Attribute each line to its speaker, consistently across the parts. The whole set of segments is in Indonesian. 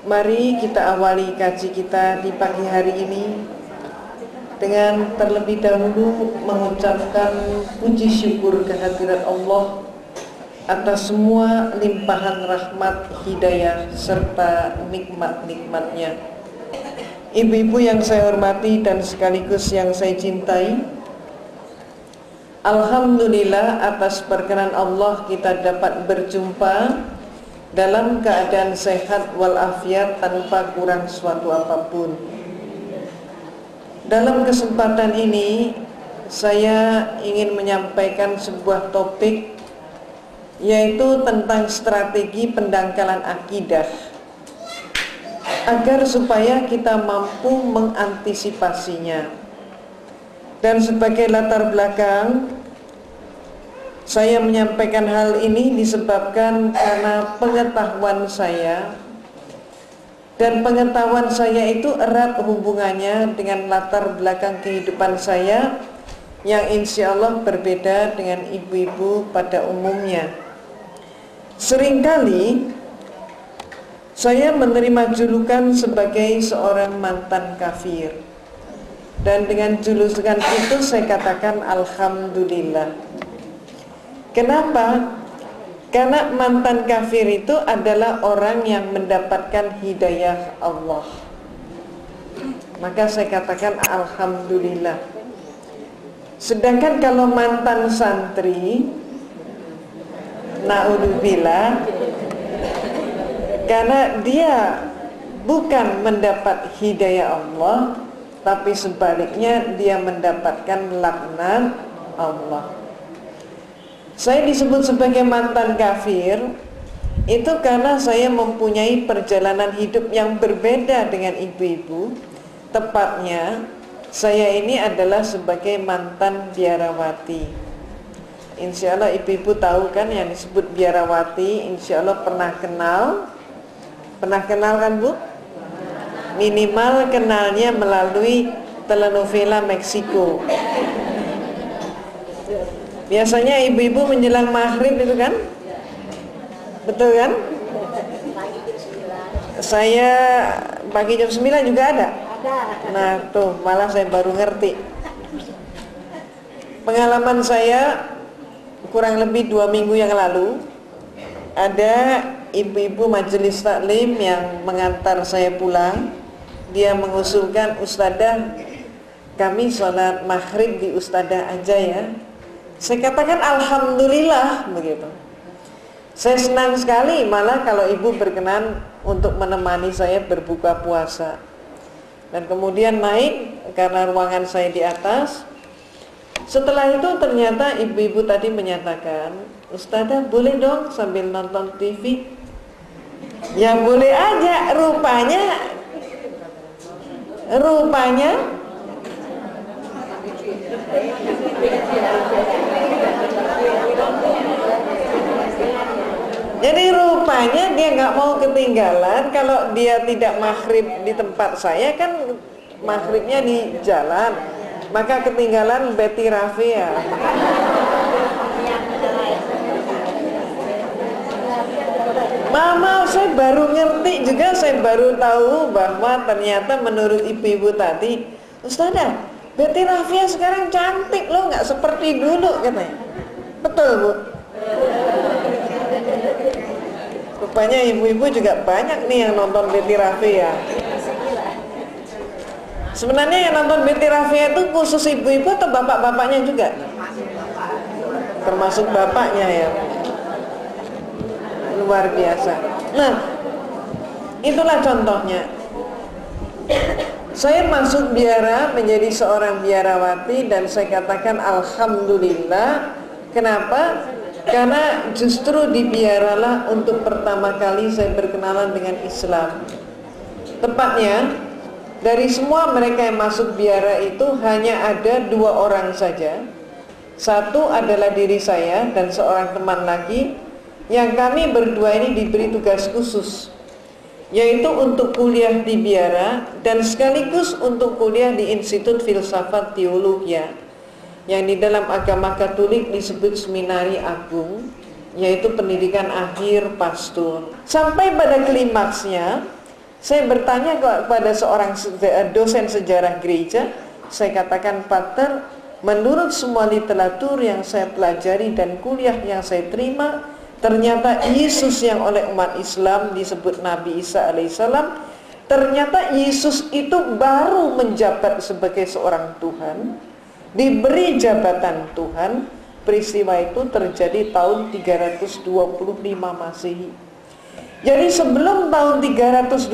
Speaker 1: Mari kita awali kaji kita di pagi hari ini dengan terlebih dahulu mengucapkan puji syukur kehadirat Allah atas semua limpahan rahmat, hidayah, serta nikmat-nikmatnya. Ibu-ibu yang saya hormati dan sekaligus yang saya cintai, alhamdulillah atas perkenan Allah kita dapat berjumpa dalam keadaan sehat walafiat tanpa kurang suatu apapun. Dalam kesempatan ini saya ingin menyampaikan sebuah topik, yaitu tentang strategi pendangkalan akidah, agar supaya kita mampu mengantisipasinya. Dan sebagai latar belakang, saya menyampaikan hal ini disebabkan karena pengetahuan saya, dan pengetahuan saya itu erat hubungannya dengan latar belakang kehidupan saya yang insya Allah berbeda dengan ibu-ibu pada umumnya. Seringkali saya menerima julukan sebagai seorang mantan kafir, dan dengan julukan itu saya katakan alhamdulillah. Kenapa? Karena mantan kafir itu adalah orang yang mendapatkan hidayah Allah. Maka saya katakan alhamdulillah. Sedangkan kalau mantan santri, naudzubillah, karena dia bukan mendapat hidayah Allah, tapi sebaliknya dia mendapatkan laknat Allah. Saya disebut sebagai mantan kafir itu karena saya mempunyai perjalanan hidup yang berbeda dengan ibu-ibu. Tepatnya saya ini adalah sebagai mantan biarawati. Insya Allah ibu-ibu tahu kan yang disebut biarawati, insya Allah pernah kenal. Pernah kenal kan Bu? Minimal kenalnya melalui telenovela Meksiko. Biasanya ibu-ibu menjelang maghrib itu kan? Betul kan? Saya pagi jam 9 juga ada? Nah tuh malah saya baru ngerti. Pengalaman saya kurang lebih 2 minggu yang lalu, ada ibu-ibu majelis taklim yang mengantar saya pulang. Dia mengusulkan, Ustadzah, kami sholat maghrib di Ustadzah aja ya. Saya katakan alhamdulillah begitu. Saya senang sekali malah kalau ibu berkenan untuk menemani saya berbuka puasa. Dan kemudian naik karena ruangan saya di atas. Setelah itu ternyata ibu-ibu tadi menyatakan, Ustadzah boleh dong sambil nonton TV? Ya boleh aja. Rupanya jadi rupanya dia nggak mau ketinggalan. Kalau dia tidak maghrib di tempat saya kan maghribnya di jalan, maka ketinggalan Betty Rafia. Mama, saya baru ngerti juga, saya baru tahu bahwa ternyata menurut ibu-ibu tadi, Ustadzah, Betty Rafia sekarang cantik loh, nggak seperti dulu katanya. Betul Bu? Rupanya ibu-ibu juga banyak nih yang nonton Betty Rafia. Sebenarnya yang nonton Betty Rafia itu khusus ibu-ibu atau bapak-bapaknya juga? Termasuk bapaknya ya. Luar biasa. Nah, itulah contohnya. Saya masuk biara menjadi seorang biarawati dan saya katakan alhamdulillah. Kenapa? Karena justru di biaralah untuk pertama kali saya berkenalan dengan Islam. Tepatnya dari semua mereka yang masuk biara itu hanya ada 2 orang saja. Satu adalah diri saya dan seorang teman lagi, yang kami berdua ini diberi tugas khusus, yaitu untuk kuliah di biara dan sekaligus untuk kuliah di Institut Filsafat Teologia yang di dalam agama Katolik disebut Seminari Agung, yaitu pendidikan akhir pastor. Sampai pada klimaksnya Saya bertanya kepada seorang dosen sejarah gereja, saya katakan, Pater, menurut semua literatur yang saya pelajari dan kuliah yang saya terima, ternyata Yesus yang oleh umat Islam disebut Nabi Isa alaihissalam, ternyata Yesus itu baru menjabat sebagai seorang Tuhan, diberi jabatan Tuhan. Peristiwa itu terjadi tahun 325 Masehi. Jadi sebelum tahun 325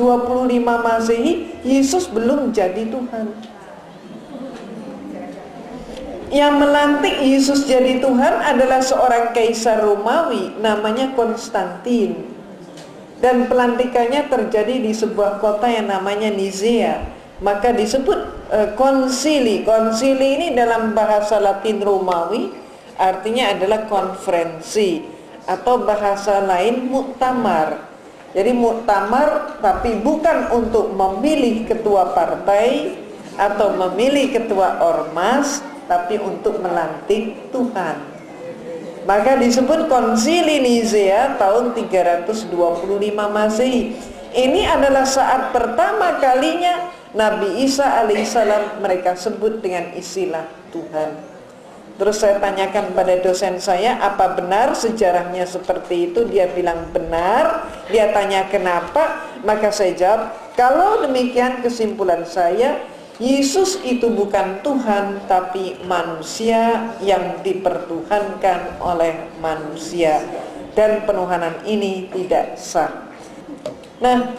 Speaker 1: Masehi, Yesus belum jadi Tuhan. Yang melantik Yesus jadi Tuhan adalah seorang kaisar Romawi namanya Konstantin. Dan pelantikannya terjadi di sebuah kota yang namanya Nizea. Maka disebut konsili. Konsili ini dalam bahasa Latin Romawi artinya adalah konferensi, atau bahasa lain muktamar. Jadi muktamar tapi bukan untuk memilih ketua partai atau memilih ketua ormas, tapi untuk melantik Tuhan. Maka disebut Konsili Nizea tahun 325 Masehi. Ini adalah saat pertama kalinya Nabi Isa alaihissalam mereka sebut dengan istilah Tuhan. Terus saya tanyakan pada dosen saya, apa benar sejarahnya seperti itu? Dia bilang benar. Dia tanya kenapa? Maka saya jawab, kalau demikian kesimpulan saya, Yesus itu bukan Tuhan, tapi manusia yang dipertuhankan oleh manusia. Dan penuhanan ini tidak sah. Nah,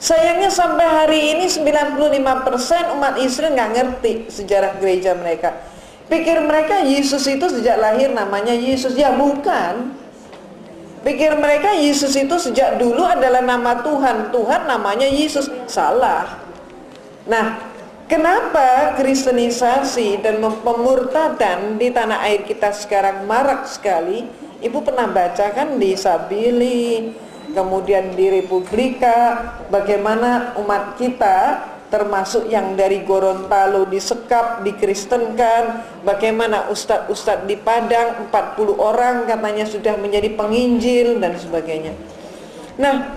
Speaker 1: sayangnya sampai hari ini 95% umat Israel nggak ngerti sejarah gereja mereka. Pikir mereka Yesus itu sejak lahir namanya Yesus. Ya bukan. Pikir mereka Yesus itu sejak dulu adalah nama Tuhan. Tuhan namanya Yesus. Salah. Nah, kenapa kristenisasi dan pemurtadan di tanah air kita sekarang marak sekali? Ibu pernah baca kan di Sabili, kemudian di Republika, bagaimana umat kita termasuk yang dari Gorontalo disekap, dikristenkan, bagaimana ustadz-ustadz di Padang 40 orang katanya sudah menjadi penginjil dan sebagainya. Nah,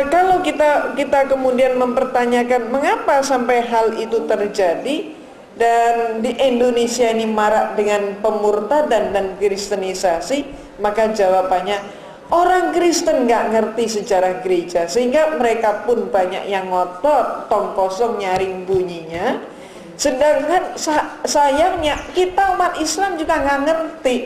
Speaker 1: kalau kita kemudian mempertanyakan mengapa sampai hal itu terjadi dan di Indonesia ini marak dengan pemurtadan dan kristenisasi, maka jawabannya orang Kristen nggak ngerti sejarah gereja, sehingga mereka pun banyak yang ngotot, tong kosong nyaring bunyinya. Sedangkan sayangnya kita umat Islam juga nggak ngerti.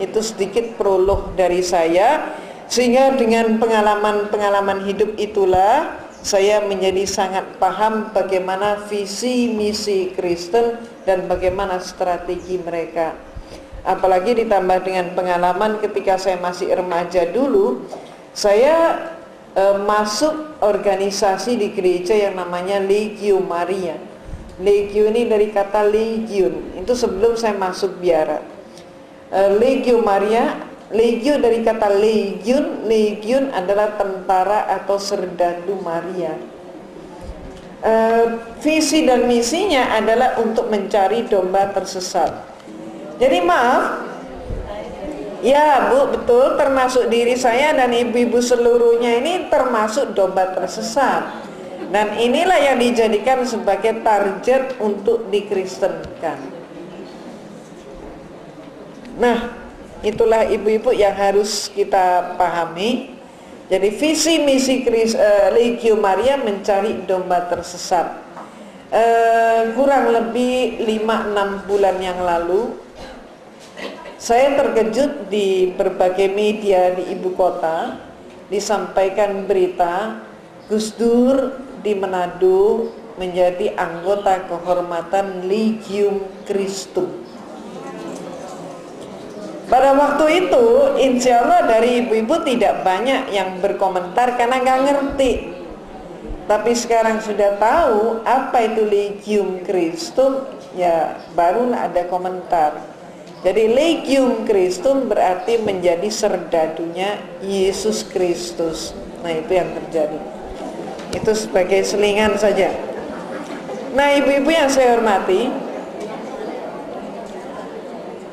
Speaker 1: Itu sedikit prolog dari saya, sehingga dengan pengalaman hidup itulah saya menjadi sangat paham bagaimana visi misi Kristen dan bagaimana strategi mereka. Apalagi ditambah dengan pengalaman ketika saya masih remaja dulu, saya masuk organisasi di gereja yang namanya Legio Maria. Legio ini dari kata legion, itu sebelum saya masuk biara. Legio Maria, legio dari kata legion, legion adalah tentara atau serdadu Maria. Visi dan misinya adalah untuk mencari domba tersesat. Jadi maaf, ya Bu, betul, termasuk diri saya dan ibu-ibu seluruhnya ini termasuk domba tersesat. Dan inilah yang dijadikan sebagai target untuk dikristenkan. Nah, itulah ibu-ibu yang harus kita pahami. Jadi visi misi Legio Maria mencari domba tersesat. Kurang lebih 5-6 bulan yang lalu, saya terkejut di berbagai media di ibu kota disampaikan berita Gus Dur di Manado menjadi anggota kehormatan Legium Christum. Pada waktu itu insya Allah dari ibu-ibu tidak banyak yang berkomentar karena nggak ngerti. Tapi sekarang sudah tahu apa itu Legium Christum, ya barulah ada komentar. Jadi Legium Christum berarti menjadi serdadunya Yesus Kristus. Nah itu yang terjadi. Itu sebagai selingan saja. Nah ibu-ibu yang saya hormati,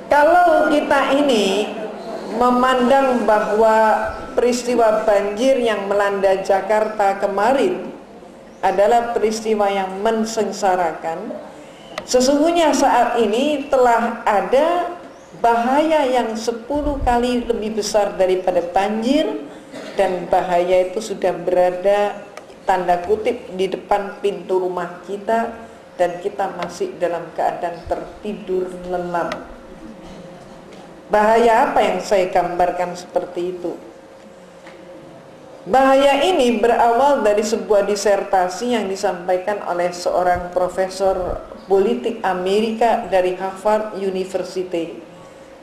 Speaker 1: kalau kita ini memandang bahwa peristiwa banjir yang melanda Jakarta kemarin adalah peristiwa yang mensengsarakan, sesungguhnya saat ini telah ada bahaya yang 10 kali lebih besar daripada banjir, dan bahaya itu sudah berada tanda kutip di depan pintu rumah kita, dan kita masih dalam keadaan tertidur lelap. Bahaya apa yang saya gambarkan seperti itu? Bahaya ini berawal dari sebuah disertasi yang disampaikan oleh seorang profesor politik Amerika dari Harvard University.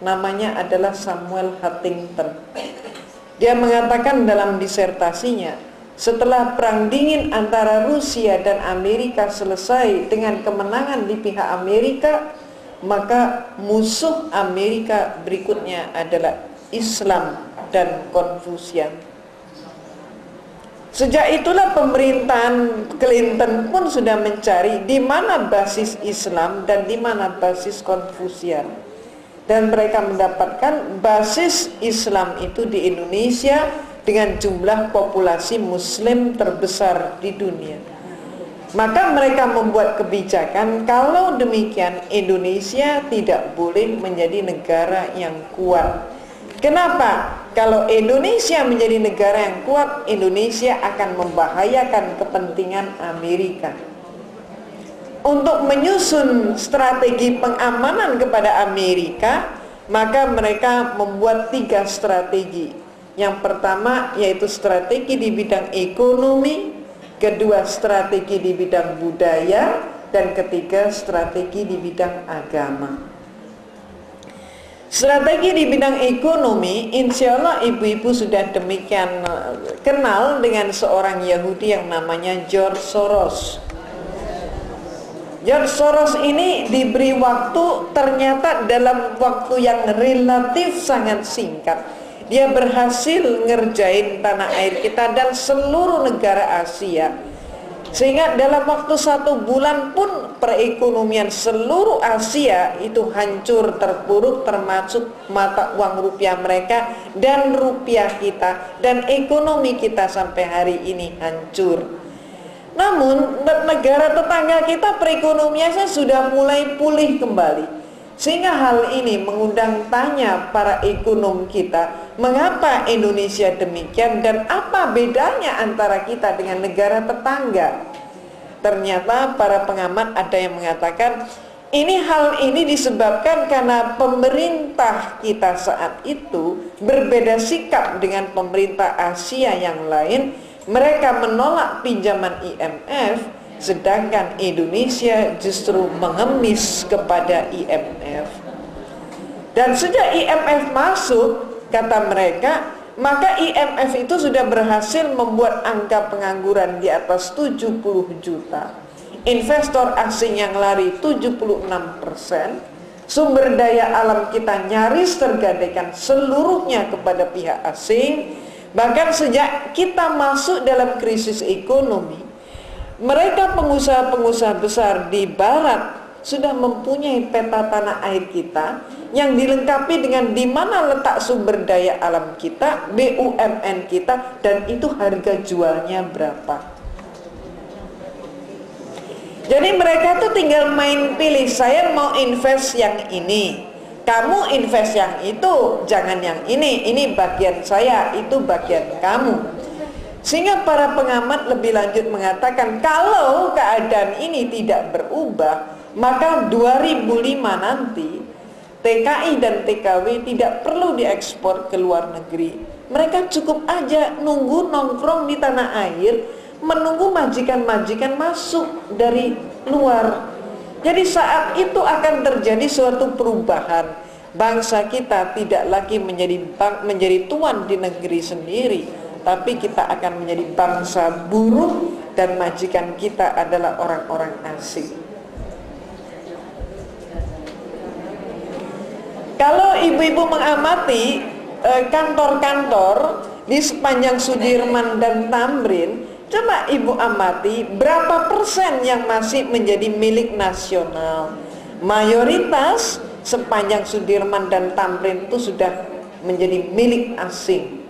Speaker 1: Namanya adalah Samuel Huntington. Dia mengatakan dalam disertasinya, setelah perang dingin antara Rusia dan Amerika selesai dengan kemenangan di pihak Amerika, maka musuh Amerika berikutnya adalah Islam dan Konfusian. Sejak itulah pemerintahan Clinton pun sudah mencari di mana basis Islam dan di mana basis Konfusian. Dan mereka mendapatkan basis Islam itu di Indonesia dengan jumlah populasi Muslim terbesar di dunia. Maka mereka membuat kebijakan, kalau demikian Indonesia tidak boleh menjadi negara yang kuat. Kenapa? Kalau Indonesia menjadi negara yang kuat, Indonesia akan membahayakan kepentingan Amerika. Untuk menyusun strategi pengamanan kepada Amerika, maka mereka membuat 3 strategi. Yang pertama yaitu strategi di bidang ekonomi, kedua strategi di bidang budaya, dan ketiga strategi di bidang agama. Strategi di bidang ekonomi, insya Allah ibu-ibu sudah demikian kenal dengan seorang Yahudi yang namanya George Soros. George Soros ini diberi waktu, ternyata dalam waktu yang relatif sangat singkat dia berhasil ngerjain tanah air kita dan seluruh negara Asia, sehingga dalam waktu 1 bulan pun perekonomian seluruh Asia itu hancur terpuruk, termasuk mata uang rupiah mereka dan rupiah kita, dan ekonomi kita sampai hari ini hancur. Namun negara tetangga kita perekonomiannya sudah mulai pulih kembali, sehingga hal ini mengundang tanya para ekonom kita, mengapa Indonesia demikian dan apa bedanya antara kita dengan negara tetangga. Ternyata para pengamat ada yang mengatakan hal ini disebabkan karena pemerintah kita saat itu berbeda sikap dengan pemerintah Asia yang lain. Mereka menolak pinjaman IMF, sedangkan Indonesia justru mengemis kepada IMF. Dan sejak IMF masuk, kata mereka, maka IMF itu sudah berhasil membuat angka pengangguran di atas 70 juta. Investor asing yang lari 76%, sumber daya alam kita nyaris tergadaikan seluruhnya kepada pihak asing. Bahkan sejak kita masuk dalam krisis ekonomi, mereka pengusaha-pengusaha besar di barat sudah mempunyai peta tanah air kita yang dilengkapi dengan di mana letak sumber daya alam kita, BUMN kita, dan itu harga jualnya berapa. Jadi mereka tuh tinggal main pilih, saya mau invest yang ini, kamu invest yang itu, jangan yang ini bagian saya, itu bagian kamu. Sehingga para pengamat lebih lanjut mengatakan, kalau keadaan ini tidak berubah, maka 2005 nanti TKI dan TKW tidak perlu diekspor ke luar negeri. Mereka cukup aja nunggu nongkrong di tanah air, menunggu majikan-majikan masuk dari luar. Jadi saat itu akan terjadi suatu perubahan. Bangsa kita tidak lagi menjadi tuan di negeri sendiri, tapi kita akan menjadi bangsa buruh dan majikan kita adalah orang-orang asing. Kalau ibu-ibu mengamati kantor-kantor di sepanjang Sudirman dan Tamrin, coba ibu amati berapa persen yang masih menjadi milik nasional. Mayoritas sepanjang Sudirman dan Tamrin itu sudah menjadi milik asing.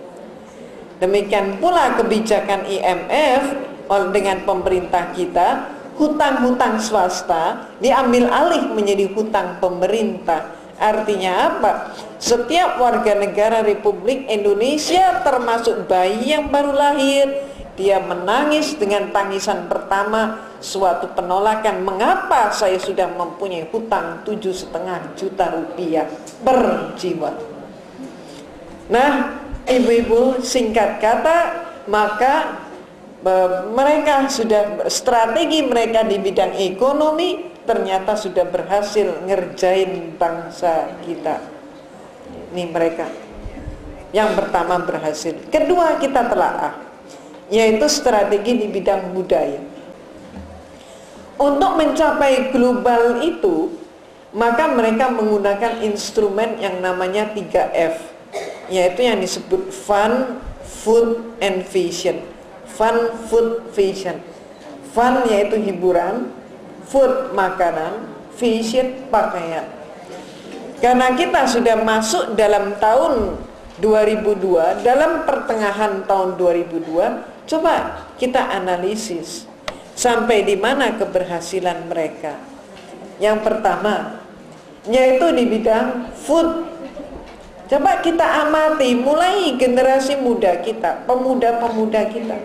Speaker 1: Demikian pula kebijakan IMF dengan pemerintah kita, hutang-hutang swasta diambil alih menjadi hutang pemerintah. Artinya apa? Setiap warga negara Republik Indonesia termasuk bayi yang baru lahir, dia menangis dengan tangisan pertama suatu penolakan, mengapa saya sudah mempunyai hutang 7,5 juta rupiah per jiwa. Nah, ibu-ibu, singkat kata, maka mereka sudah, strategi mereka di bidang ekonomi ternyata sudah berhasil ngerjain bangsa kita. Ini mereka yang pertama berhasil. Kedua, kita telaah, yaitu strategi di bidang budaya. Untuk mencapai global itu, maka mereka menggunakan instrumen yang namanya 3F, yaitu yang disebut Fun, Food, and Fashion. Fun, Food, Fashion. Fun yaitu hiburan, food makanan, fashion pakaian. Karena kita sudah masuk dalam tahun 2002, dalam pertengahan tahun 2002, coba kita analisis sampai di mana keberhasilan mereka. Yang pertama, yaitu di bidang food. Coba kita amati mulai generasi muda kita, pemuda-pemuda kita.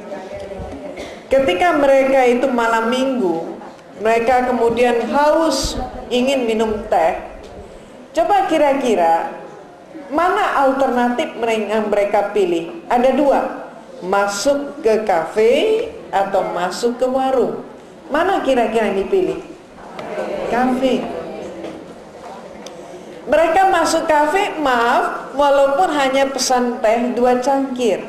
Speaker 1: Ketika mereka itu malam minggu, mereka kemudian haus, ingin minum teh. Coba kira-kira mana alternatif yang mereka pilih? Ada dua, masuk ke kafe atau masuk ke warung. Mana kira-kira yang dipilih? Kafe. Mereka masuk kafe, maaf, walaupun hanya pesan teh 2 cangkir.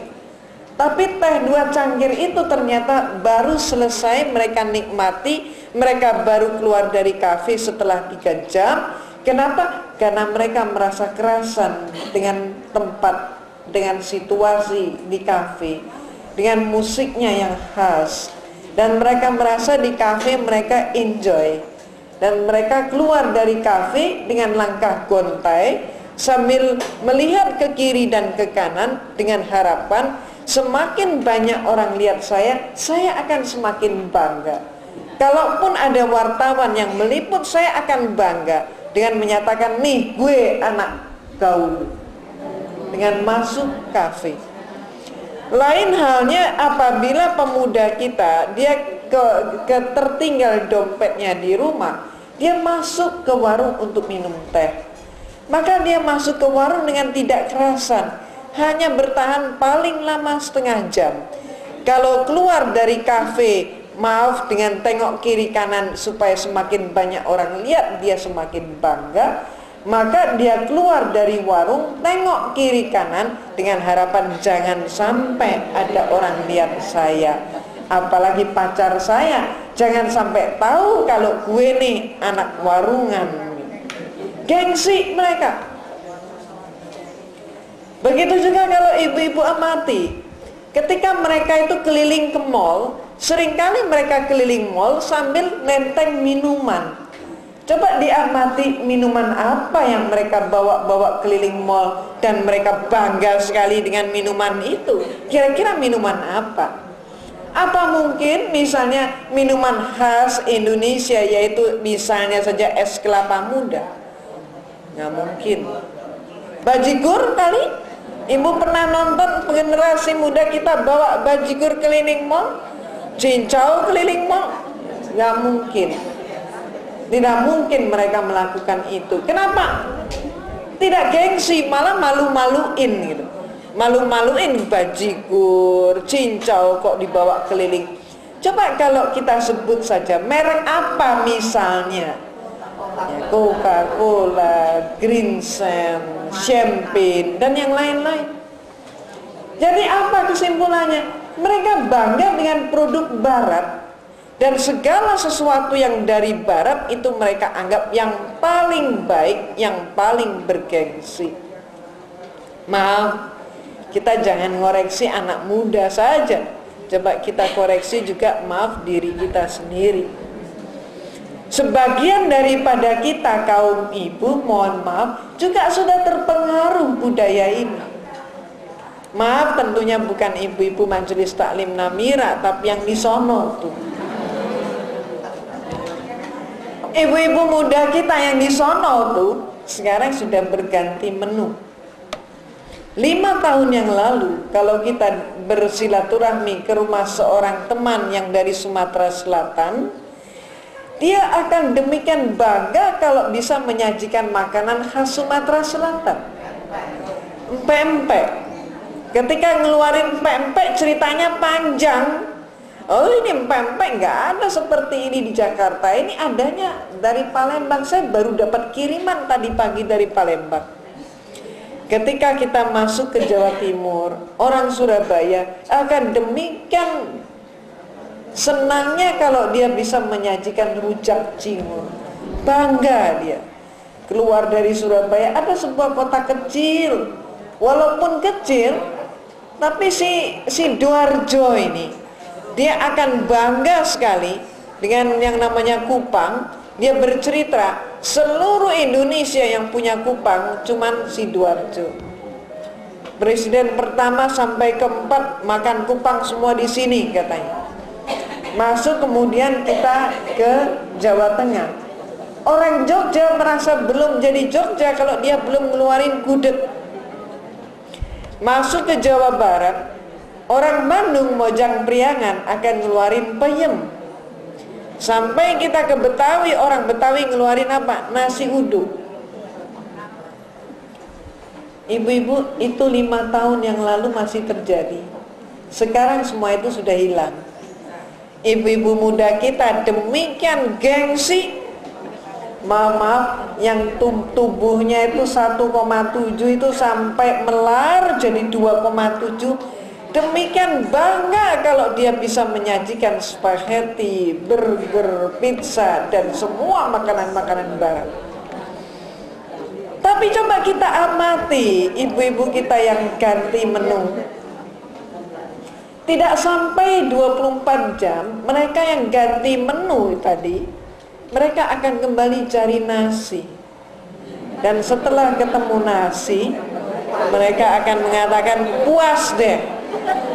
Speaker 1: Tapi teh 2 cangkir itu ternyata baru selesai mereka nikmati, mereka baru keluar dari kafe setelah 3 jam. Kenapa? Karena mereka merasa kerasan dengan tempat, dengan situasi di kafe, dengan musiknya yang khas. Dan mereka merasa di kafe mereka enjoy. Dan mereka keluar dari kafe dengan langkah gontai sambil melihat ke kiri dan ke kanan dengan harapan semakin banyak orang lihat saya akan semakin bangga. Kalaupun ada wartawan yang meliput, saya akan bangga dengan menyatakan, nih gue anak gaul, dengan masuk kafe. Lain halnya apabila pemuda kita, dia tertinggal dompetnya di rumah, dia masuk ke warung untuk minum teh. Maka dia masuk ke warung dengan tidak kerasan, hanya bertahan paling lama setengah jam. Kalau keluar dari kafe, maaf, dengan tengok kiri kanan supaya semakin banyak orang lihat, dia semakin bangga. Maka dia keluar dari warung, tengok kiri kanan dengan harapan jangan sampai ada orang lihat saya, apalagi pacar saya, jangan sampai tahu kalau gue nih anak warungan. Gengsi mereka. Begitu juga kalau ibu-ibu amati, ketika mereka itu keliling ke mall, seringkali mereka keliling mall sambil nenteng minuman. Coba diamati minuman apa yang mereka bawa keliling mall dan mereka bangga sekali dengan minuman itu. Kira-kira minuman apa? Apa mungkin misalnya minuman khas Indonesia, yaitu misalnya saja es kelapa muda? Nggak mungkin. Bajigur kali? Ibu pernah nonton generasi muda kita bawa bajigur keliling mall? Cincau keliling mall? Nggak mungkin. Tidak mungkin mereka melakukan itu. Kenapa? Tidak gengsi, malah malu-maluin gitu. Malu-maluin bajigur, cincau kok dibawa keliling. Coba kalau kita sebut saja merek apa misalnya, ya, Coca-Cola, Green Sand, Champagne, dan yang lain-lain. Jadi apa kesimpulannya? Mereka bangga dengan produk barat, dan segala sesuatu yang dari barat itu mereka anggap yang paling baik, yang paling bergengsi. Maaf, kita jangan ngoreksi anak muda saja. Coba kita koreksi juga, maaf, diri kita sendiri. Sebagian daripada kita kaum ibu, mohon maaf, juga sudah terpengaruh budaya ini. Maaf, tentunya bukan ibu-ibu majelis taklim Namira, tapi yang di sono tuh. Ibu-ibu muda kita yang di sono tuh sekarang sudah berganti menu. 5 tahun yang lalu, kalau kita bersilaturahmi ke rumah seorang teman yang dari Sumatera Selatan, dia akan demikian bangga kalau bisa menyajikan makanan khas Sumatera Selatan. Empek-empek. Ketika ngeluarin empek-empek ceritanya panjang. Oh, ini empek-empek nggak ada seperti ini di Jakarta. Ini adanya dari Palembang. Saya baru dapat kiriman tadi pagi dari Palembang. Ketika kita masuk ke Jawa Timur, orang Surabaya akan demikian senangnya kalau dia bisa menyajikan rujak cingur. Bangga dia. Keluar dari Surabaya, ada sebuah kota kecil. Walaupun kecil, tapi si Sidoarjo ini, dia akan bangga sekali dengan yang namanya Kupang. Dia bercerita, seluruh Indonesia yang punya Kupang cuman Sidoarjo. Presiden pertama sampai keempat makan Kupang semua di sini katanya. Masuk kemudian kita ke Jawa Tengah. Orang Jogja merasa belum jadi Jogja kalau dia belum ngeluarin gudeg. Masuk ke Jawa Barat, orang Bandung Mojang Priangan akan ngeluarin peyem. Sampai kita ke Betawi, orang Betawi ngeluarin apa? Nasi uduk. Ibu-ibu, itu 5 tahun yang lalu masih terjadi. Sekarang semua itu sudah hilang. Ibu-ibu muda kita demikian gengsi. Maaf, yang tubuhnya itu 1,7 itu sampai melar jadi 2,7. Demikian bangga kalau dia bisa menyajikan spaghetti, burger, pizza, dan semua makanan-makanan barat. Tapi coba kita amati ibu-ibu kita yang ganti menu. Tidak sampai 24 jam mereka yang ganti menu tadi, mereka akan kembali cari nasi. Dan setelah ketemu nasi, mereka akan mengatakan puas deh.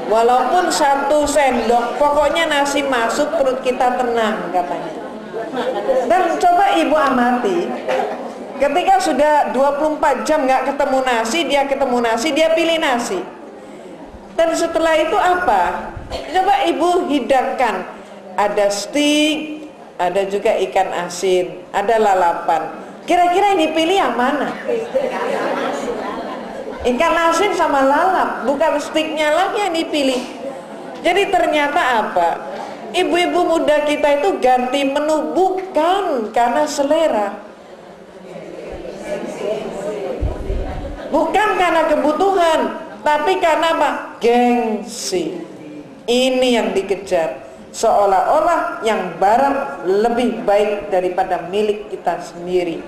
Speaker 1: Walaupun 1 sendok, pokoknya nasi masuk perut kita tenang katanya. Dan coba ibu amati, ketika sudah 24 jam nggak ketemu nasi, dia pilih nasi. Dan setelah itu apa? Coba ibu hidangkan, ada steak, ada juga ikan asin, ada lalapan. Kira-kira yang dipilih yang mana? Ikan asin sama lalap, bukan steaknya lagi yang dipilih. Jadi ternyata apa? Ibu-ibu muda kita itu ganti menu bukan karena selera, bukan karena kebutuhan, tapi karena apa? Gengsi. Ini yang dikejar. Seolah-olah yang barat lebih baik daripada milik kita sendiri.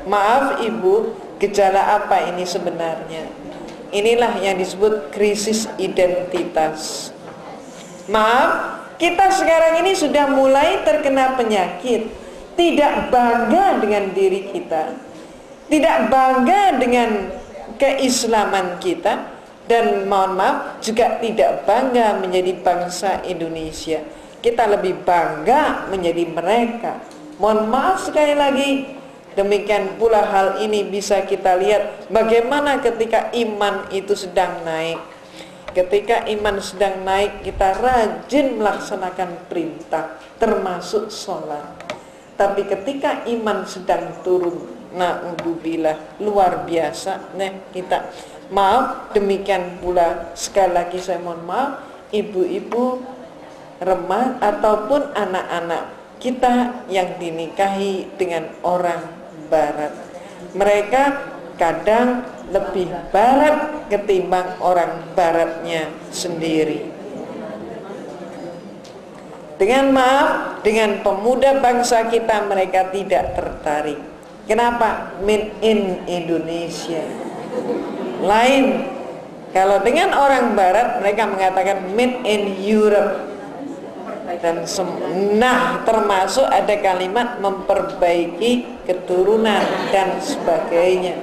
Speaker 1: Maaf ibu, gejala apa ini sebenarnya? Inilah yang disebut krisis identitas. Maaf, kita sekarang ini sudah mulai terkena penyakit. Tidak bangga dengan diri kita, tidak bangga dengan keislaman kita, dan mohon maaf juga tidak bangga menjadi bangsa Indonesia. Kita lebih bangga menjadi mereka. Mohon maaf sekali lagi. Demikian pula hal ini bisa kita lihat bagaimana ketika iman itu sedang naik. Ketika iman sedang naik, kita rajin melaksanakan perintah, termasuk sholat. Tapi ketika iman sedang turun, na'udzubillah, luar biasa. Kita maaf, demikian pula sekali lagi saya mohon maaf, ibu-ibu, remaja ataupun anak-anak kita yang dinikahi dengan orang barat. Mereka kadang lebih barat ketimbang orang baratnya sendiri. Dengan maaf, dengan pemuda bangsa kita mereka tidak tertarik. Kenapa? Made in Indonesia. Lain. Kalau dengan orang barat mereka mengatakan made in Europe. Dan termasuk ada kalimat memperbaiki keturunan dan sebagainya.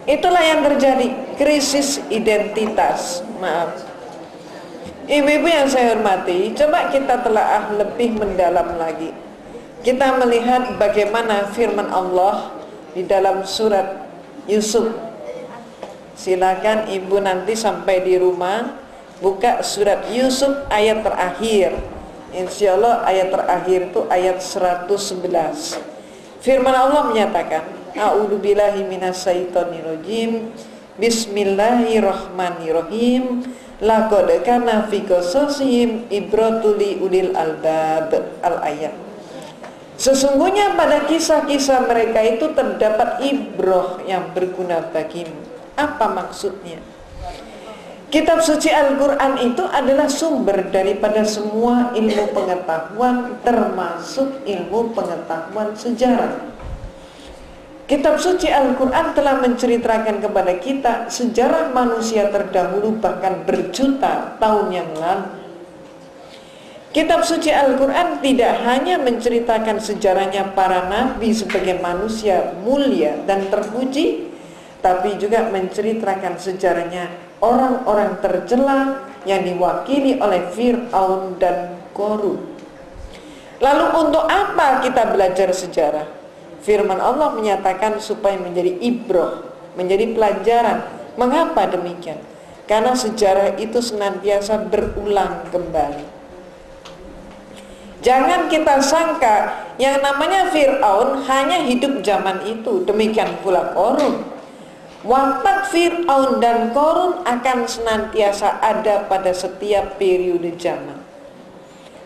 Speaker 1: Itulah yang terjadi, krisis identitas. Maaf. Ibu-ibu yang saya hormati, coba kita telaah lebih mendalam lagi. Kita melihat bagaimana firman Allah di dalam surat Yusuf. Silakan ibu nanti sampai di rumah buka surat Yusuf ayat terakhir. Insya Allah ayat terakhir itu ayat 111. Firman Allah menyatakan, A'udzubillahi minasyaitonirrajim. Bismillahirrahmanirrahim. Laqad kana fi qasasihim ibratun li ulil albab. Al-ayat. Sesungguhnya pada kisah-kisah mereka itu terdapat ibrah yang berguna bagimu. Apa maksudnya? Kitab suci Al-Quran itu adalah sumber daripada semua ilmu pengetahuan, termasuk ilmu pengetahuan sejarah. Kitab suci Al-Quran telah menceritakan kepada kita sejarah manusia terdahulu bahkan berjuta tahun yang lalu. Kitab suci Al-Quran tidak hanya menceritakan sejarahnya para nabi sebagai manusia mulia dan terpuji, tapi juga menceritakan sejarahnya orang-orang tercela yang diwakili oleh Fir'aun dan Qarun. Lalu untuk apa kita belajar sejarah? Firman Allah menyatakan supaya menjadi ibrah, menjadi pelajaran. Mengapa demikian? Karena sejarah itu senantiasa berulang kembali. Jangan kita sangka yang namanya Fir'aun hanya hidup zaman itu. Demikian pula Qarun. Watak Fir'aun dan Qarun akan senantiasa ada pada setiap periode zaman.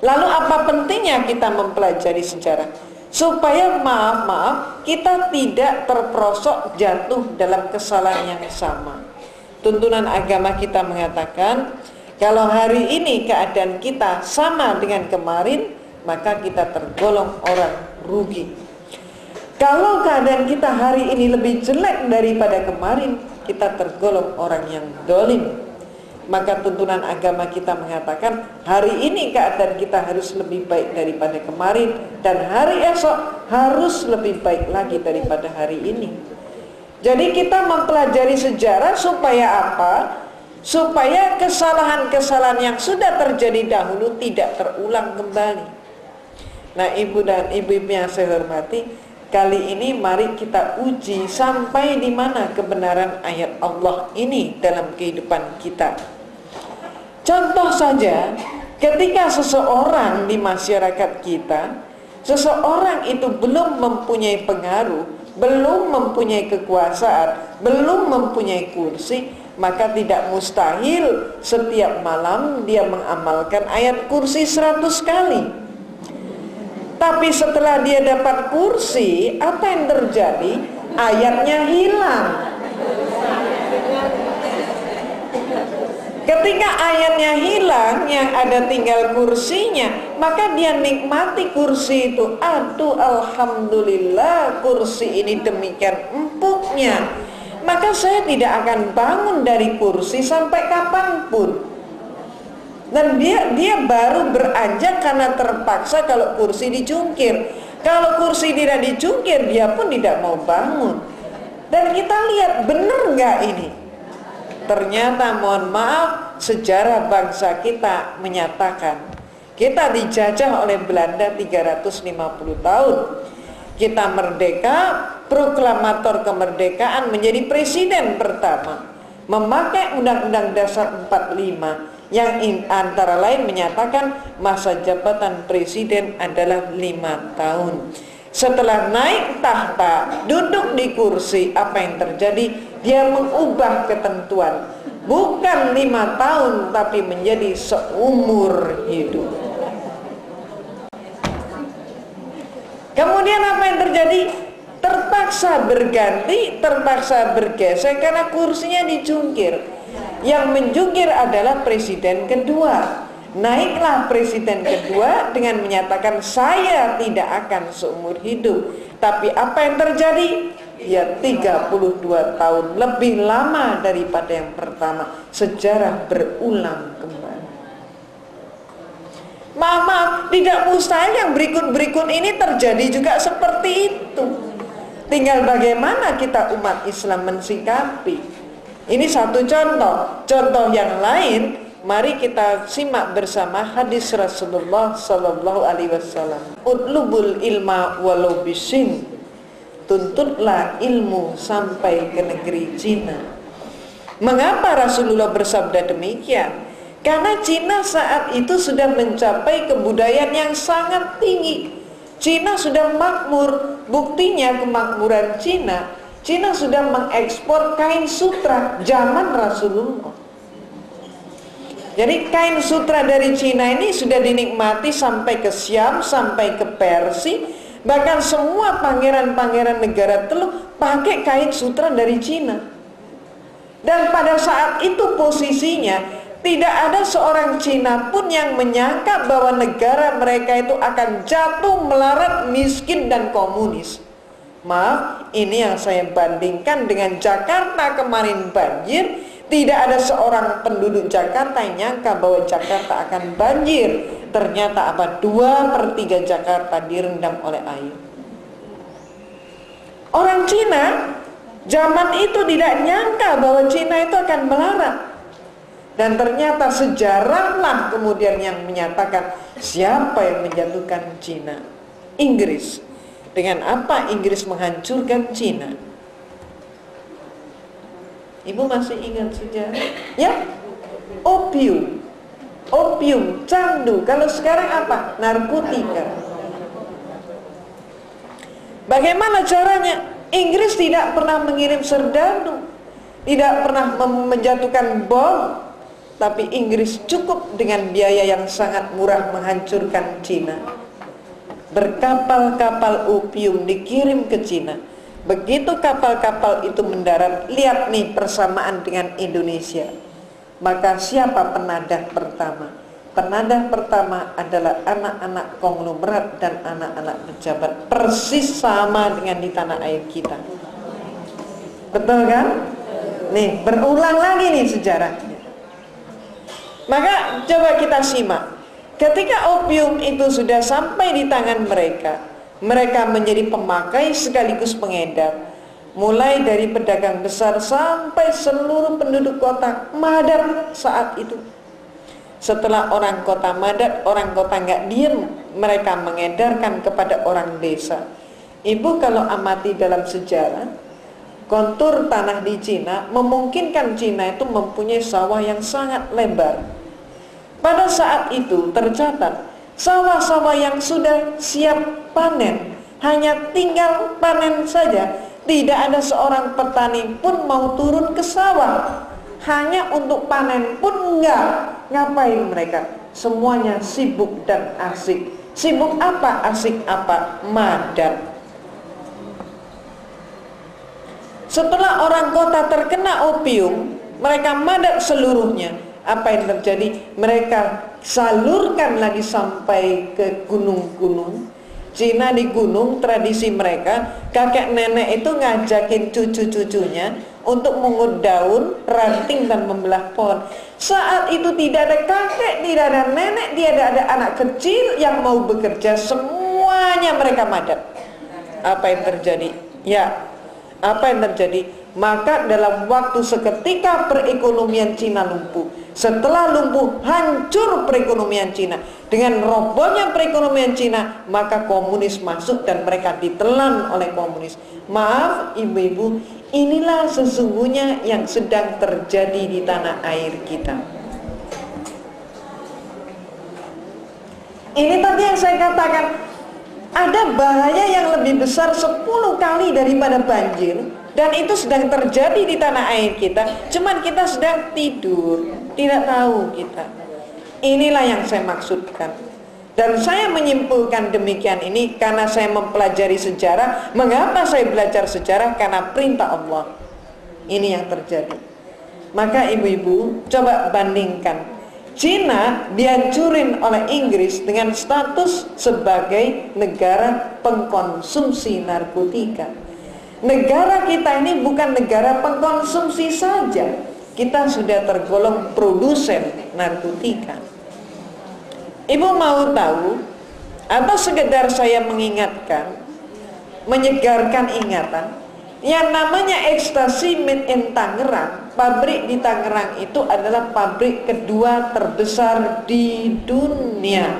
Speaker 1: Lalu apa pentingnya kita mempelajari sejarah? Supaya kita tidak terperosok jatuh dalam kesalahan yang sama. Tuntunan agama kita mengatakan, kalau hari ini keadaan kita sama dengan kemarin, maka kita tergolong orang rugi. Kalau keadaan kita hari ini lebih jelek daripada kemarin, kita tergolong orang yang dolim. Maka tuntunan agama kita mengatakan, hari ini keadaan kita harus lebih baik daripada kemarin, dan hari esok harus lebih baik lagi daripada hari ini. Jadi kita mempelajari sejarah supaya apa? Supaya kesalahan-kesalahan yang sudah terjadi dahulu tidak terulang kembali. Nah, ibu dan ibu-ibu yang saya hormati, kali ini mari kita uji sampai di mana kebenaran ayat Allah ini dalam kehidupan kita. Contoh saja, ketika seseorang di masyarakat kita, seseorang itu belum mempunyai pengaruh, belum mempunyai kekuasaan, belum mempunyai kursi, maka tidak mustahil setiap malam dia mengamalkan ayat kursi 100 kali. Tapi setelah dia dapat kursi, apa yang terjadi? Ayatnya hilang. Ketika ayatnya hilang, yang ada tinggal kursinya, maka dia nikmati kursi itu. Aduh, alhamdulillah kursi ini demikian empuknya. Maka saya tidak akan bangun dari kursi sampai kapanpun. Dan dia baru beranjak karena terpaksa kalau kursi dijungkir. Kalau kursi tidak dijungkir, dia pun tidak mau bangun. Dan kita lihat, benar nggak ini? Ternyata mohon maaf, sejarah bangsa kita menyatakan kita dijajah oleh Belanda 350 tahun. Kita merdeka, proklamator kemerdekaan menjadi presiden pertama, memakai Undang-Undang Dasar 45 yang antara lain menyatakan masa jabatan presiden adalah 5 tahun. Setelah naik tahta, duduk di kursi, apa yang terjadi? Dia mengubah ketentuan, bukan 5 tahun tapi menjadi seumur hidup. Kemudian apa yang terjadi? Terpaksa berganti, terpaksa bergeser karena kursinya dijungkir. Yang menjungkir adalah presiden kedua. Naiklah presiden kedua dengan menyatakan saya tidak akan seumur hidup. Tapi apa yang terjadi? Ya 32 tahun lebih lama daripada yang pertama. Sejarah berulang kembali. Maaf, tidak mustahil yang berikut-berikut ini terjadi juga seperti itu. Tinggal bagaimana kita umat Islam mensikapi. Ini satu contoh. Contoh yang lain, mari kita simak bersama hadis Rasulullah sallallahu alaihi wasallam. Utlubul ilma walau bisin. Tuntutlah ilmu sampai ke negeri Cina. Mengapa Rasulullah bersabda demikian? Karena Cina saat itu sudah mencapai kebudayaan yang sangat tinggi. Cina sudah makmur. Buktinya kemakmuran Cina sudah mengekspor kain sutra zaman Rasulullah. Jadi kain sutra dari Cina ini sudah dinikmati sampai ke Syam, sampai ke Persia. Bahkan semua pangeran-pangeran negara Teluk pakai kain sutra dari Cina. Dan pada saat itu posisinya tidak ada seorang Cina pun yang menyangka bahwa negara mereka itu akan jatuh melarat, miskin dan komunis. Maaf, ini yang saya bandingkan dengan Jakarta kemarin banjir. Tidak ada seorang penduduk Jakarta yang nyangka bahwa Jakarta akan banjir. Ternyata apa? 2/3 Jakarta direndam oleh air. Orang Cina zaman itu tidak nyangka bahwa Cina itu akan melarat. Dan ternyata sejarahlah kemudian yang menyatakan siapa yang menjatuhkan Cina? Inggris. Dengan apa Inggris menghancurkan Cina? Ibu masih ingat sejarah? Ya? Opium. Opium, candu. Kalau sekarang apa? Narkotika. Bagaimana caranya? Inggris tidak pernah mengirim serdadu, tidak pernah menjatuhkan bom, tapi Inggris cukup dengan biaya yang sangat murah menghancurkan Cina. Berkapal-kapal opium dikirim ke Cina. Begitu kapal-kapal itu mendarat, lihat nih persamaan dengan Indonesia. Maka siapa penadah pertama? Penadah pertama adalah anak-anak konglomerat dan anak-anak pejabat. Persis sama dengan di tanah air kita. Betul kan? Nih, berulang lagi nih sejarahnya. Maka coba kita simak. Ketika opium itu sudah sampai di tangan mereka, mereka menjadi pemakai sekaligus pengedar. Mulai dari pedagang besar sampai seluruh penduduk kota madap saat itu. Setelah orang kota madap, orang kota nggak diem, mereka mengedarkan kepada orang desa. Ibu kalau amati dalam sejarah, kontur tanah di Cina memungkinkan Cina itu mempunyai sawah yang sangat lebar. Pada saat itu tercatat sawah-sawah yang sudah siap panen, hanya tinggal panen saja. Tidak ada seorang petani pun mau turun ke sawah, hanya untuk panen pun enggak. Ngapain mereka? Semuanya sibuk dan asik. Sibuk apa? Asik apa? Madat. Setelah orang kota terkena opium, mereka madat seluruhnya. Apa yang terjadi? Mereka salurkan lagi sampai ke gunung-gunung. Cina di gunung, tradisi mereka, kakek nenek itu ngajakin cucu-cucunya untuk mengut daun, ranting dan membelah pohon. Saat itu tidak ada kakek, tidak ada nenek, tidak ada anak kecil yang mau bekerja, semuanya mereka madat. Apa yang terjadi? Ya, apa yang terjadi? Maka dalam waktu seketika perekonomian Cina lumpuh. Setelah lumpuh, hancur perekonomian Cina. Dengan robohnya perekonomian Cina, maka komunis masuk dan mereka ditelan oleh komunis. Maaf ibu-ibu, inilah sesungguhnya yang sedang terjadi di tanah air kita. Ini tadi yang saya katakan, ada bahaya yang lebih besar 10 kali daripada banjir. Dan itu sedang terjadi di tanah air kita. Cuman kita sedang tidur, tidak tahu kita. Inilah yang saya maksudkan. Dan saya menyimpulkan demikian ini karena saya mempelajari sejarah. Mengapa saya belajar sejarah? Karena perintah Allah. Ini yang terjadi. Maka ibu-ibu coba bandingkan. Cina dihancurin oleh Inggris dengan status sebagai negara pengkonsumsi narkotika. Negara kita ini bukan negara pengkonsumsi saja, kita sudah tergolong produsen narkotika. Ibu mau tahu atau sekedar saya mengingatkan, menyegarkan ingatan, yang namanya ekstasi made in Tangerang pabrik di Tangerang itu adalah pabrik kedua terbesar di dunia.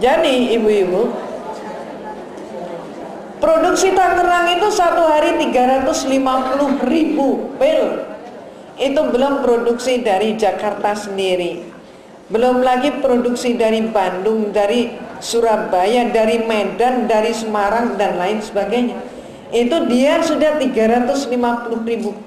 Speaker 1: Jadi ibu-ibu, produksi Tangerang itu satu hari 350.000 pil. Itu belum produksi dari Jakarta sendiri, belum lagi produksi dari Bandung, dari Surabaya, dari Medan, dari Semarang dan lain sebagainya. Itu dia sudah 350.000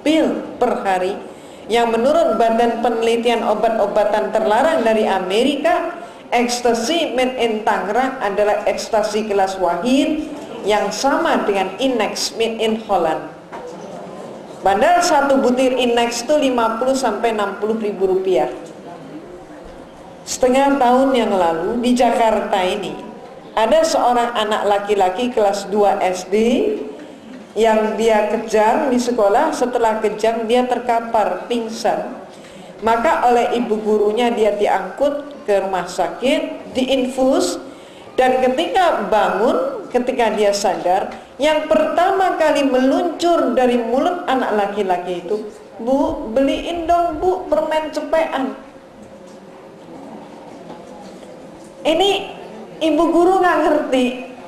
Speaker 1: pil per hari, yang menurut Badan Penelitian Obat-obatan Terlarang dari Amerika, ekstasi made in Tangerang adalah ekstasi kelas Wahid yang sama dengan Inex made in Holland. Padahal satu butir Inex itu 50 sampai 60 ribu rupiah. Setengah tahun yang lalu di Jakarta ini ada seorang anak laki-laki kelas 2 SD yang dia kejang di sekolah. Setelah kejang dia terkapar pingsan, maka oleh ibu gurunya dia diangkut ke rumah sakit, diinfus, dan ketika bangun, ketika dia sadar, yang pertama kali meluncur dari mulut anak laki-laki itu, "Bu, beliin dong Bu permen cepean." Ini ibu guru nggak ngerti,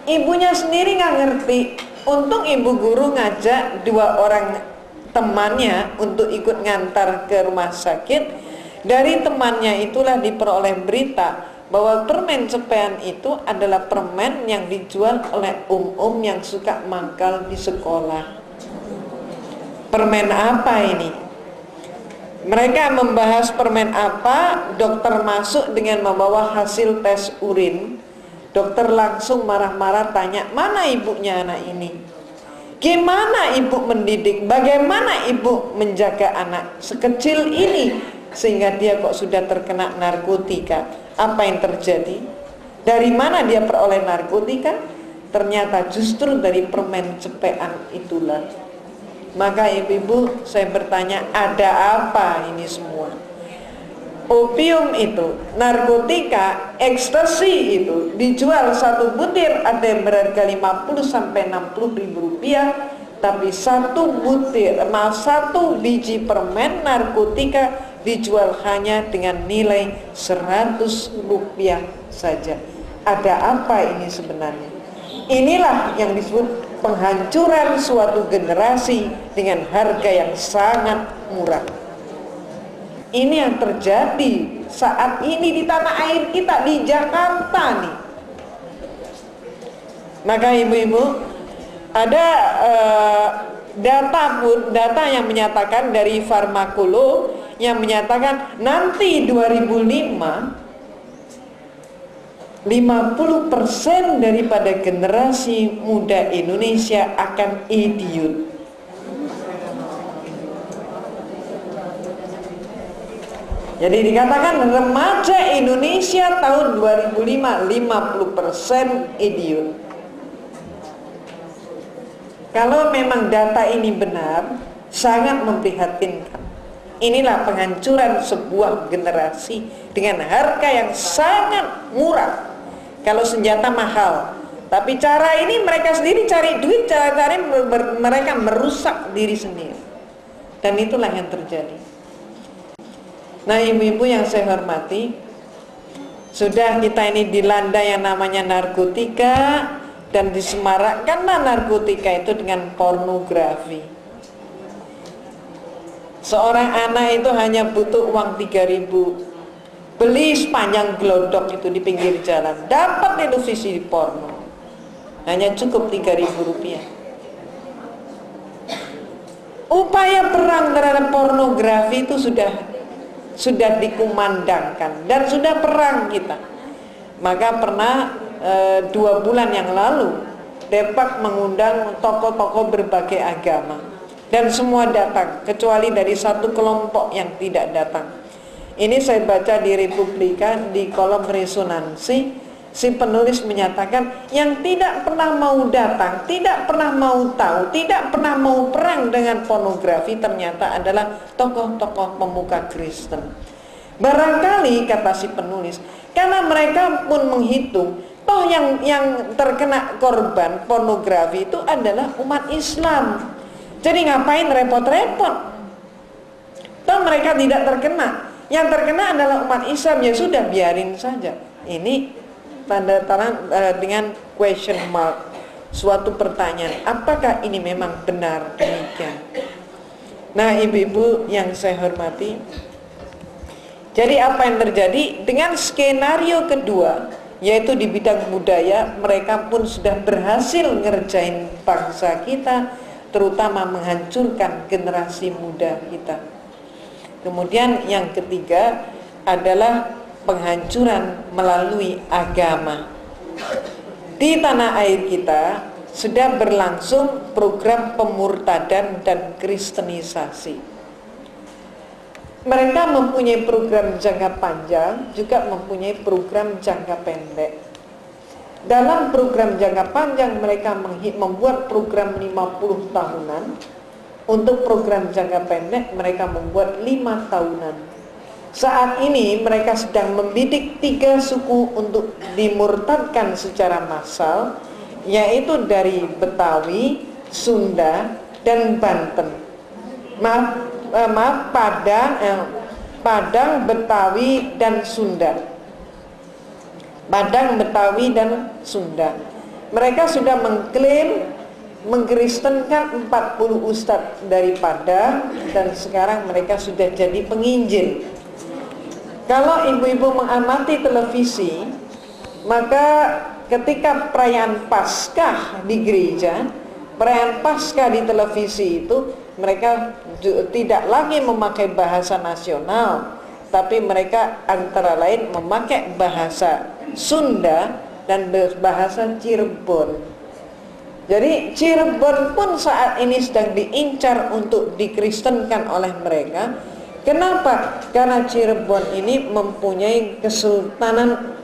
Speaker 1: ibunya sendiri nggak ngerti. Untung ibu guru ngajak dua orang temannya untuk ikut ngantar ke rumah sakit. Dari temannya itulah diperoleh berita bahwa permen cepean itu adalah permen yang dijual oleh yang suka mangkal di sekolah. Permen apa ini? Mereka membahas permen apa, dokter masuk dengan membawa hasil tes urin. Dokter langsung marah-marah tanya, "Mana ibunya anak ini? Gimana ibu mendidik? Bagaimana ibu menjaga anak sekecil ini sehingga dia kok sudah terkena narkotika? Apa yang terjadi? Dari mana dia peroleh narkotika?" Ternyata justru dari permen cepean itulah. Maka ibu-ibu, saya bertanya, ada apa ini semua? Opium itu, narkotika, ekstasi itu dijual satu butir ada yang berharga 50 sampai 60 ribu rupiah, tapi satu biji permen narkotika dijual hanya dengan nilai 100 rupiah saja. Ada apa ini sebenarnya? Inilah yang disebut penghancuran suatu generasi dengan harga yang sangat murah. Ini yang terjadi saat ini di tanah air kita, di Jakarta nih. Maka ibu-ibu, ada data yang menyatakan dari Farmakolo yang menyatakan nanti 2005 50% daripada generasi muda Indonesia akan idiot. Jadi dikatakan remaja Indonesia tahun 2005 50% idiot. Kalau memang data ini benar, sangat memprihatinkan. Inilah penghancuran sebuah generasi dengan harga yang sangat murah. Kalau senjata mahal, tapi cara ini mereka sendiri cari duit, cara mereka merusak diri sendiri. Dan itulah yang terjadi. Nah ibu-ibu yang saya hormati, sudah kita ini dilanda yang namanya narkotika, dan disemarakkanlah narkotika itu dengan pornografi. Seorang anak itu hanya butuh uang 3.000, beli sepanjang glodok itu di pinggir jalan, dapat televisi porno, hanya cukup 3.000 rupiah. Upaya perang terhadap pornografi itu sudah dikumandangkan dan sudah perang kita. Maka pernah 2 bulan yang lalu Depak mengundang tokoh-tokoh berbagai agama, dan semua datang kecuali dari satu kelompok yang tidak datang. Ini saya baca di Republika, di kolom resonansi, si penulis menyatakan yang tidak pernah mau datang, tidak pernah mau tahu, tidak pernah mau perang dengan pornografi ternyata adalah tokoh-tokoh pemuka Kristen. Barangkali, kata si penulis, karena mereka pun menghitung Toh yang terkena korban pornografi itu adalah umat Islam. Jadi ngapain repot-repot? Toh mereka tidak terkena. Yang terkena adalah umat Islam, ya sudah biarin saja. Ini tanda dengan question mark, suatu pertanyaan, apakah ini memang benar demikian? Nah, ibu-ibu yang saya hormati, jadi apa yang terjadi dengan skenario kedua, yaitu di bidang budaya, mereka pun sudah berhasil ngerjain bangsa kita, terutama menghancurkan generasi muda kita. Kemudian yang ketiga adalah penghancuran melalui agama. Di tanah air kita sedang berlangsung program pemurtadan dan kristenisasi. Mereka mempunyai program jangka panjang, juga mempunyai program jangka pendek. Dalam program jangka panjang mereka membuat program 50 tahunan. Untuk program jangka pendek mereka membuat 5 tahunan. Saat ini mereka sedang membidik 3 suku untuk dimurtadkan secara massal, yaitu dari Betawi, Sunda, dan Banten. Padang, Betawi, dan Sunda. Padang, Betawi, dan Sunda. Mereka sudah mengklaim mengkristenkan 40 ustadz dari Padang, dan sekarang mereka sudah jadi penginjil. Kalau ibu-ibu mengamati televisi, maka ketika perayaan Paskah di gereja, perayaan Paskah di televisi itu, mereka tidak lagi memakai bahasa nasional, tapi mereka antara lain memakai bahasa Sunda dan bahasa Cirebon. Jadi Cirebon pun saat ini sedang diincar untuk dikristenkan oleh mereka. Kenapa? Karena Cirebon ini mempunyai kesultanan,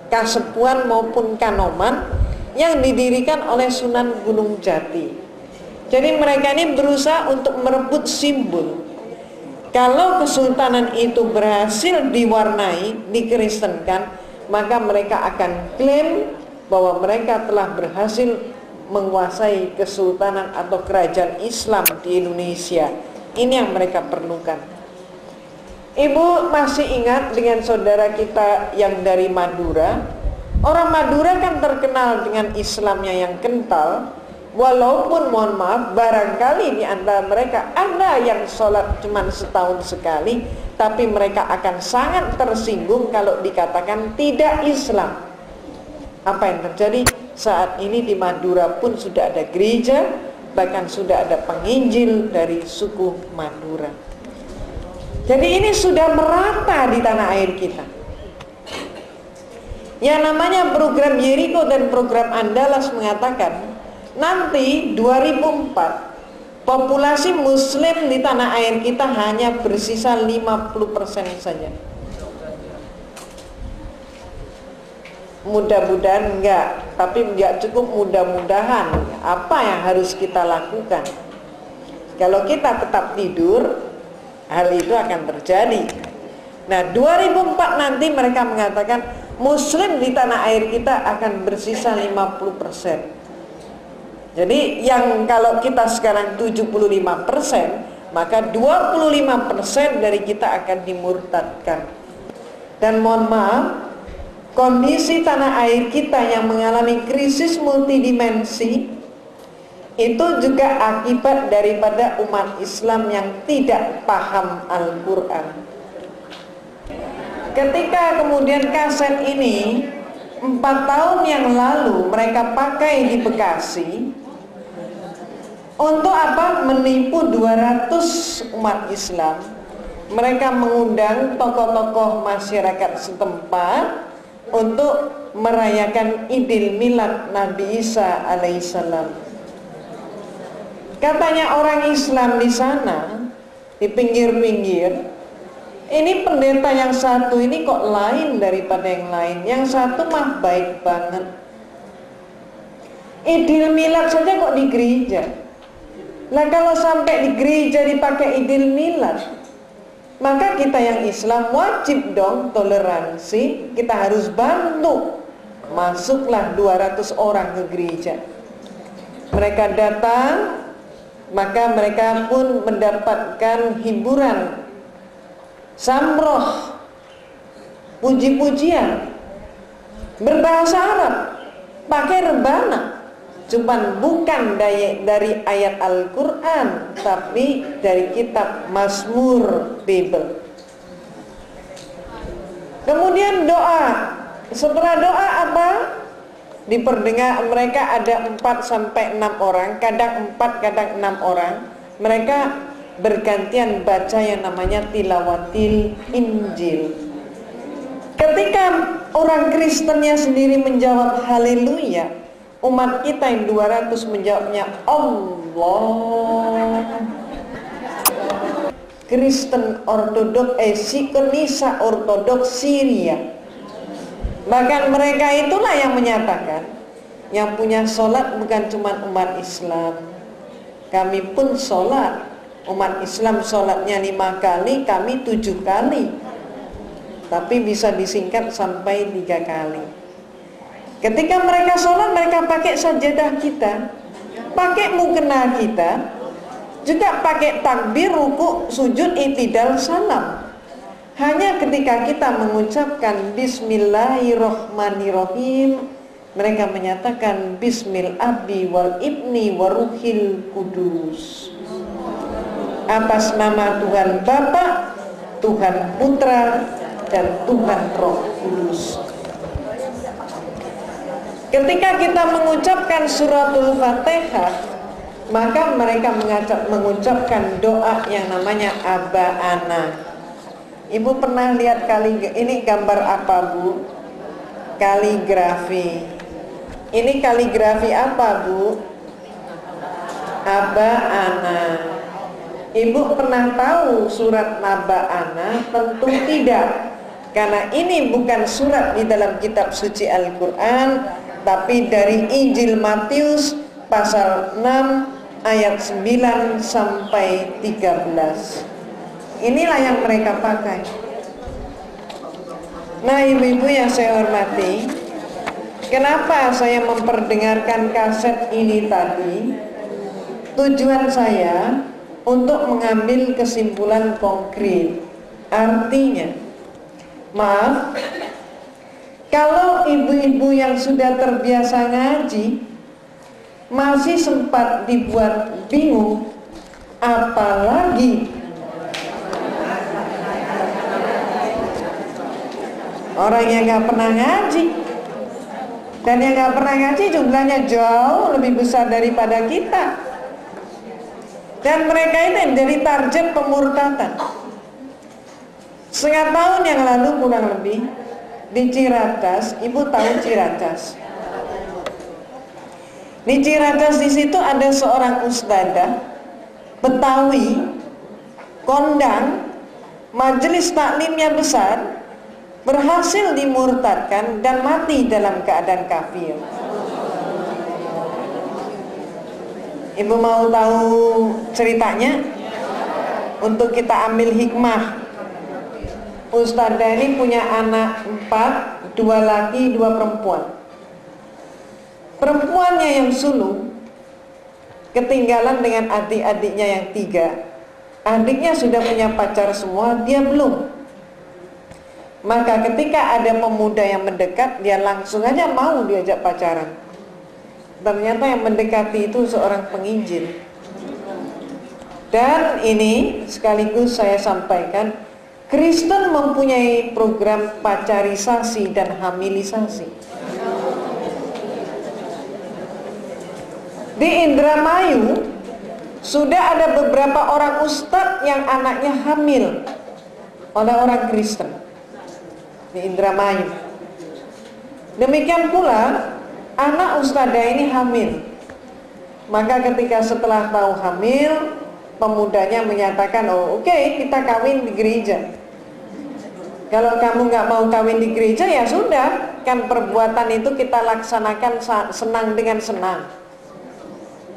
Speaker 1: kasepuan maupun kanoman yang didirikan oleh Sunan Gunung Jati. Jadi mereka ini berusaha untuk merebut simbol. Kalau kesultanan itu berhasil diwarnai, dikristenkan, maka mereka akan klaim bahwa mereka telah berhasil menguasai kesultanan atau kerajaan Islam di Indonesia. Ini yang mereka perlukan. Ibu masih ingat dengan saudara kita yang dari Madura? Orang Madura kan terkenal dengan Islamnya yang kental. Walaupun mohon maaf, barangkali di antara mereka ada yang sholat cuma setahun sekali, tapi mereka akan sangat tersinggung kalau dikatakan tidak Islam. Apa yang terjadi? Saat ini di Madura pun sudah ada gereja, bahkan sudah ada penginjil dari suku Madura. Jadi ini sudah merata di tanah air kita. Yang namanya program Jericho dan program Andalas mengatakan, nanti 2004 populasi muslim di tanah air kita hanya bersisa 50% saja. Mudah-mudahan enggak, tapi enggak cukup mudah-mudahan. Apa yang harus kita lakukan? Kalau kita tetap tidur, hal itu akan terjadi. Nah, 2004 nanti mereka mengatakan muslim di tanah air kita akan bersisa 50%. Jadi yang kalau kita sekarang 75%, maka 25% dari kita akan dimurtadkan. Dan mohon maaf, kondisi tanah air kita yang mengalami krisis multidimensi itu juga akibat daripada umat Islam yang tidak paham Al-Quran. Ketika kemudian kaset ini 4 tahun yang lalu mereka pakai di Bekasi, untuk apa? Menipu 200 umat Islam. Mereka mengundang tokoh-tokoh masyarakat setempat untuk merayakan Idul Milad Nabi Isa alaihissalam. Katanya orang Islam di sana, di pinggir-pinggir, ini pendeta yang satu ini kok lain daripada yang lain. Yang satu mah baik banget. Idul Milad saja kok di gereja. Nah kalau sampai di gereja dipakai Idul Milad, maka kita yang Islam wajib dong toleransi, kita harus bantu Masuklah 200 orang ke gereja. Mereka datang, maka mereka pun mendapatkan hiburan, samroh, puji-pujian, berbahasa Arab, pakai rebana. Cuman bukan dari ayat Al-Quran, tapi dari kitab Mazmur Bible. Kemudian doa. Setelah doa apa? Diperdengar, mereka ada 4-6 orang, kadang 4, kadang 6 orang. Mereka bergantian baca yang namanya tilawatil Injil. Ketika orang Kristennya sendiri menjawab haleluya, umat kita yang 200 menjawabnya Allah. Kristen Ortodoks, Sikonisa Ortodoks Syria. Bahkan mereka itulah yang menyatakan, yang punya sholat bukan cuma umat Islam. Kami pun sholat. Umat Islam sholatnya 5 kali, kami 7 kali. Tapi bisa disingkat sampai 3 kali. Ketika mereka sholat, mereka pakai sajadah kita, pakai mukena kita, juga pakai takbir, ruku, sujud, i'tidal, salam. Hanya ketika kita mengucapkan Bismillahirrahmanirrahim, mereka menyatakan Bismil Abi wal Ibni waruhil Kudus. Atas nama Tuhan Bapa, Tuhan Putra, dan Tuhan Roh Kudus. Ketika kita mengucapkan suratul Fatihah, maka mereka mengucapkan doa yang namanya Aba Ana. Ibu pernah lihat ini gambar apa, Bu? Kaligrafi. Ini kaligrafi apa, Bu? Aba Ana. Ibu pernah tahu surat Aba Ana? Tentu tidak. Karena ini bukan surat di dalam kitab suci Al-Quran, tapi dari Injil Matius pasal 6 ayat 9 sampai 13. Inilah yang mereka pakai. Nah, ibu-ibu yang saya hormati, kenapa saya memperdengarkan kaset ini tadi? Tujuan saya untuk mengambil kesimpulan konkret. Artinya, maaf, kalau ibu-ibu yang sudah terbiasa ngaji masih sempat dibuat bingung, apalagi orang yang gak pernah ngaji. Dan yang gak pernah ngaji jumlahnya jauh lebih besar daripada kita. Dan mereka ini menjadi target pemurtatan. Setengah tahun yang lalu kurang lebih, di Ciracas, ibu tahu Ciracas? Di Ciracas di situ ada seorang ustadzah Betawi, kondang, majelis taklimnya besar, berhasil dimurtadkan dan mati dalam keadaan kafir. Ibu mau tahu ceritanya? Untuk kita ambil hikmah. Ustadzah ini punya anak 4, 2 laki, 2 perempuan. Perempuannya yang sulung ketinggalan dengan adik-adiknya yang 3. Adiknya sudah punya pacar semua, dia belum. Maka ketika ada pemuda yang mendekat, dia langsung aja mau diajak pacaran. Ternyata yang mendekati itu seorang penginjil. Dan ini sekaligus saya sampaikan, Kristen mempunyai program pacarisasi dan hamilisasi. Di Indramayu sudah ada beberapa orang ustadz yang anaknya hamil oleh orang Kristen di Indramayu. Demikian pula anak ustadzah ini hamil. Maka ketika setelah tahu hamil, pemudanya menyatakan, oh oke, kita kawin di gereja. Kalau kamu nggak mau kawin di gereja, ya sudah, kan perbuatan itu kita laksanakan senang dengan senang.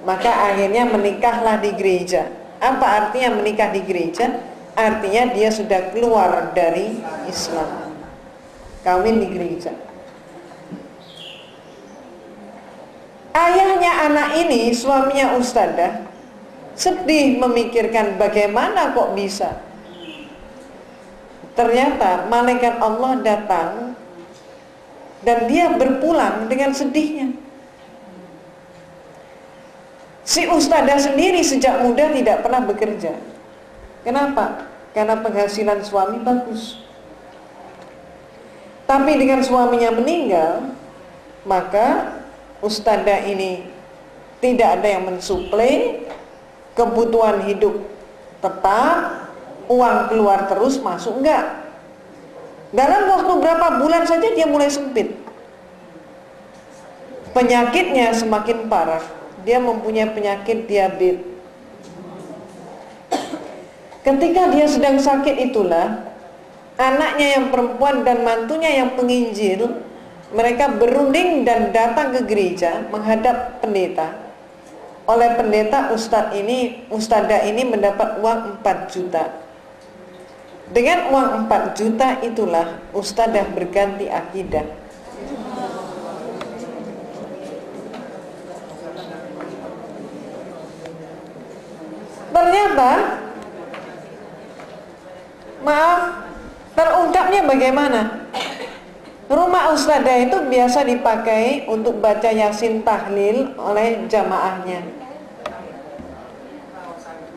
Speaker 1: Maka akhirnya menikahlah di gereja. Apa artinya menikah di gereja? Artinya dia sudah keluar dari Islam, kawin di gereja. Ayahnya anak ini, suaminya ustadzah, sedih memikirkan bagaimana kok bisa. Ternyata malaikat Allah datang dan dia berpulang dengan sedihnya. Si ustadzah sendiri sejak muda tidak pernah bekerja. Kenapa? Karena penghasilan suami bagus. Tapi dengan suaminya meninggal, maka ustadzah ini tidak ada yang mensuplai, kebutuhan hidup tetap, uang keluar terus, masuk enggak. Dalam waktu berapa bulan saja dia mulai sempit. Penyakitnya semakin parah. Dia mempunyai penyakit diabetes. Ketika dia sedang sakit itulah, anaknya yang perempuan dan mantunya yang penginjil, mereka berunding dan datang ke gereja menghadap pendeta. Oleh pendeta, ustadzah ini mendapat uang 4 juta. Dengan uang 4 juta itulah ustadzah berganti akidah. Ternyata, maaf, terungkapnya bagaimana? Rumah ustadzah itu biasa dipakai untuk baca Yasin tahlil oleh jamaahnya.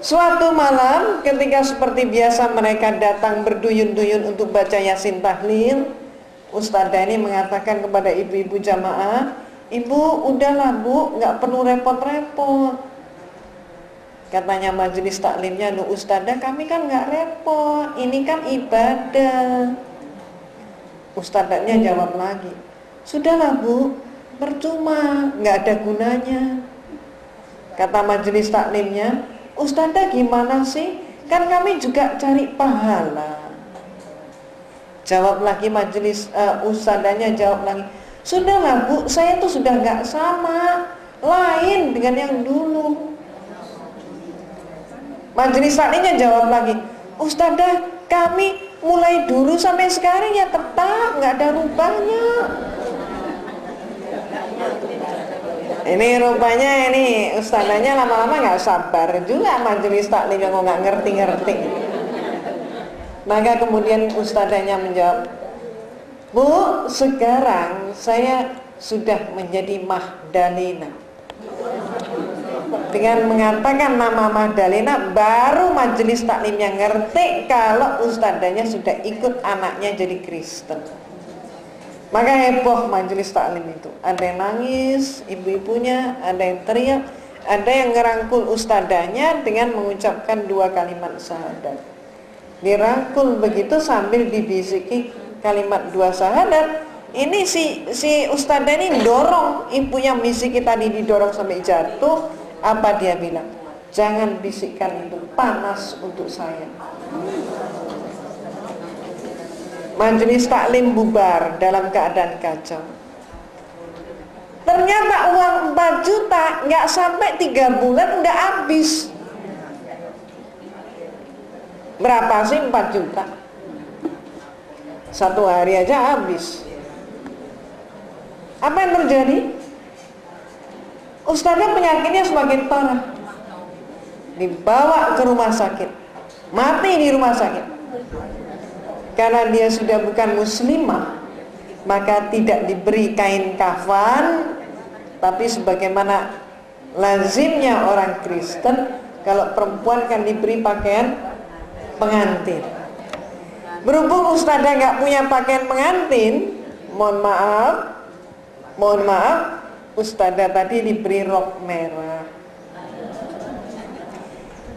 Speaker 1: Suatu malam ketika seperti biasa mereka datang berduyun-duyun untuk baca Yasin tahlil, ustadzah ini mengatakan kepada ibu-ibu jamaah, "Ibu, udahlah bu, nggak perlu repot-repot." Katanya majelis taklimnya, "Loh ustadzah, kami kan nggak repot, ini kan ibadah." Ustadzahnya jawab lagi, "Sudahlah bu, percuma, nggak ada gunanya." Kata majelis taklimnya, "Ustadzah gimana sih? Kan kami juga cari pahala." Jawab lagi majelis, ustadzahnya jawab lagi, "Sudahlah bu, saya tuh sudah nggak sama, lain dengan yang dulu." Majelis taklimnya jawab lagi, "Ustadzah, kami mulai dulu sampai sekarang ya tetap nggak ada rubahnya." Ini rupanya ini ustadzahnya lama-lama nggak sabar juga majelis taklim yang nggak ngerti-ngerti. Maka kemudian ustadzahnya menjawab, "Bu, sekarang saya sudah menjadi Mahdalena." Dengan mengatakan nama Mahdalena, baru majelis taklimnya ngerti kalau ustadzahnya sudah ikut anaknya jadi Kristen. Maka heboh majelis taklim itu. Ada yang nangis, ibu-ibunya, ada yang teriak, ada yang ngerangkul ustadzahnya dengan mengucapkan 2 kalimat syahadat. Dirangkul begitu sambil dibisiki kalimat 2 syahadat. Ini si ustadzah ini dorong ibunya, bisiki tadi didorong sampai jatuh. Apa dia bilang? "Jangan bisikkan itu, panas untuk saya." Majelis taklim bubar dalam keadaan kacau. Ternyata uang 4 juta nggak sampai 3 bulan udah habis. Berapa sih 4 juta? 1 hari aja habis. Apa yang terjadi? Ustadznya penyakitnya semakin parah, dibawa ke rumah sakit, mati di rumah sakit. Karena dia sudah bukan muslimah, maka tidak diberi kain kafan, tapi sebagaimana lazimnya orang Kristen, kalau perempuan kan diberi pakaian pengantin. Berhubung ustadzah nggak punya pakaian pengantin, mohon maaf, ustadzah tadi diberi rok merah,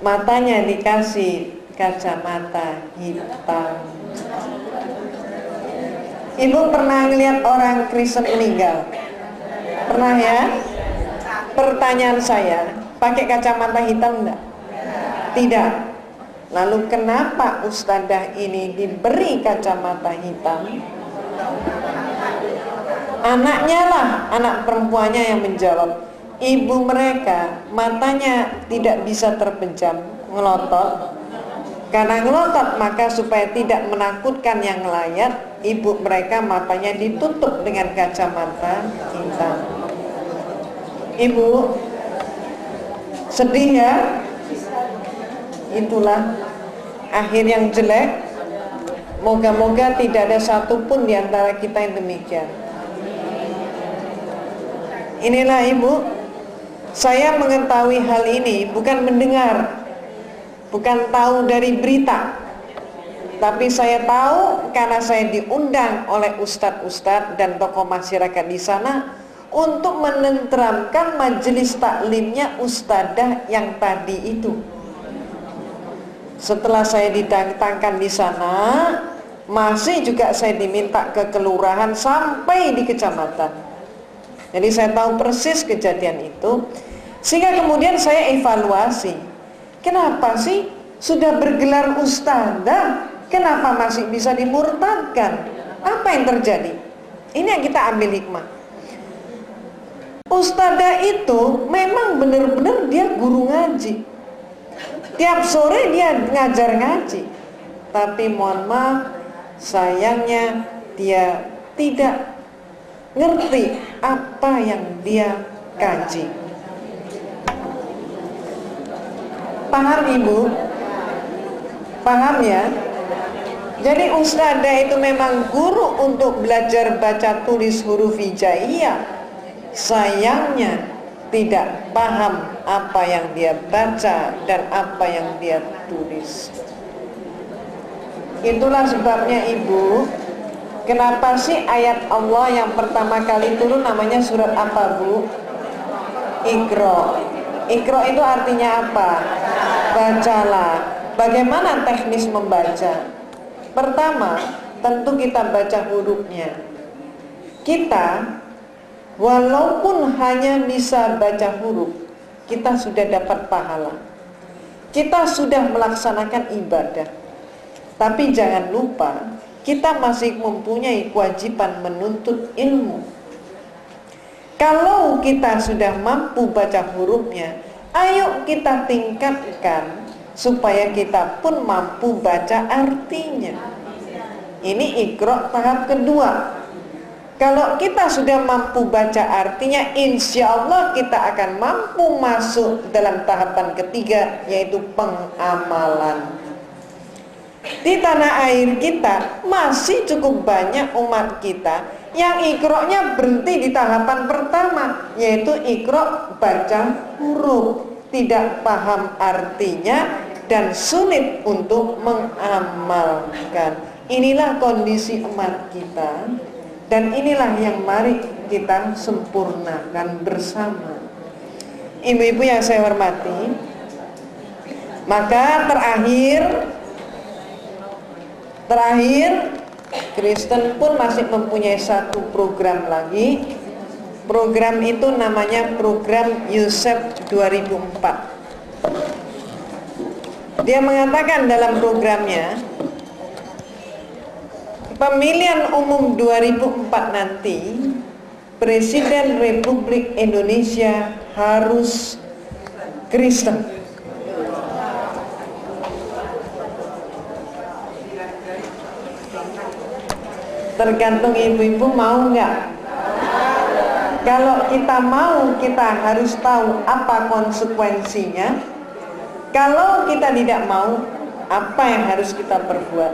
Speaker 1: matanya dikasih kacamata hitam. Ibu pernah ngelihat orang Kristen meninggal? Pernah ya? Pertanyaan saya, pakai kacamata hitam enggak? Tidak. Lalu kenapa ustadzah ini diberi kacamata hitam? Anaknya lah, anak perempuannya yang menjawab. Ibu mereka matanya tidak bisa terpejam, ngelotot. Karena ngelotot maka supaya tidak menakutkan yang ngelayat, ibu mereka matanya ditutup dengan kacamata hitam. Ibu, sedih ya? Itulah akhir yang jelek. Moga-moga tidak ada satupun di antara kita yang demikian. Inilah Ibu, saya mengetahui hal ini bukan mendengar, bukan tahu dari berita, tapi saya tahu karena saya diundang oleh ustadz-ustadz dan tokoh masyarakat di sana untuk menenteramkan majelis taklimnya ustadzah yang tadi itu. Setelah saya didatangkan di sana, masih juga saya diminta ke kelurahan sampai di kecamatan. Jadi saya tahu persis kejadian itu, sehingga kemudian saya evaluasi. Kenapa sih sudah bergelar ustadzah, kenapa masih bisa dimurtadkan? Apa yang terjadi? Ini yang kita ambil hikmah. Ustadzah itu memang benar-benar dia guru ngaji. Tiap sore dia ngajar ngaji. Tapi mohon maaf, sayangnya dia tidak ngerti apa yang dia kaji. Paham Ibu? Paham ya? Jadi ustadzah itu memang guru untuk belajar baca tulis huruf hijaiyah. Sayangnya tidak paham apa yang dia baca dan apa yang dia tulis. Itulah sebabnya Ibu, kenapa sih ayat Allah yang pertama kali turun namanya surat apa Bu? Iqra. Iqra itu artinya apa? Bacalah. Bagaimana teknis membaca? Pertama, tentu kita baca hurufnya. Kita walaupun hanya bisa baca huruf, kita sudah dapat pahala. Kita sudah melaksanakan ibadah. Tapi jangan lupa, kita masih mempunyai kewajiban menuntut ilmu. Kalau kita sudah mampu baca hurufnya, ayo kita tingkatkan supaya kita pun mampu baca artinya. Ini Iqra tahap kedua. Kalau kita sudah mampu baca artinya, insya Allah kita akan mampu masuk dalam tahapan ketiga, yaitu pengamalan. Di tanah air kita masih cukup banyak umat kita yang Iqra-nya berhenti di tahapan pertama, yaitu Iqra baca huruf, tidak paham artinya dan sulit untuk mengamalkan. Inilah kondisi umat kita, dan inilah yang mari kita sempurnakan bersama. Ibu-ibu yang saya hormati, maka terakhir Kristen pun masih mempunyai satu program lagi. Program itu namanya program Yusuf 2004. Dia mengatakan dalam programnya, pemilihan umum 2004 nanti Presiden Republik Indonesia harus Kristen. Tergantung ibu-ibu mau nggak. Kalau kita mau, kita harus tahu apa konsekuensinya. Kalau kita tidak mau, apa yang harus kita perbuat?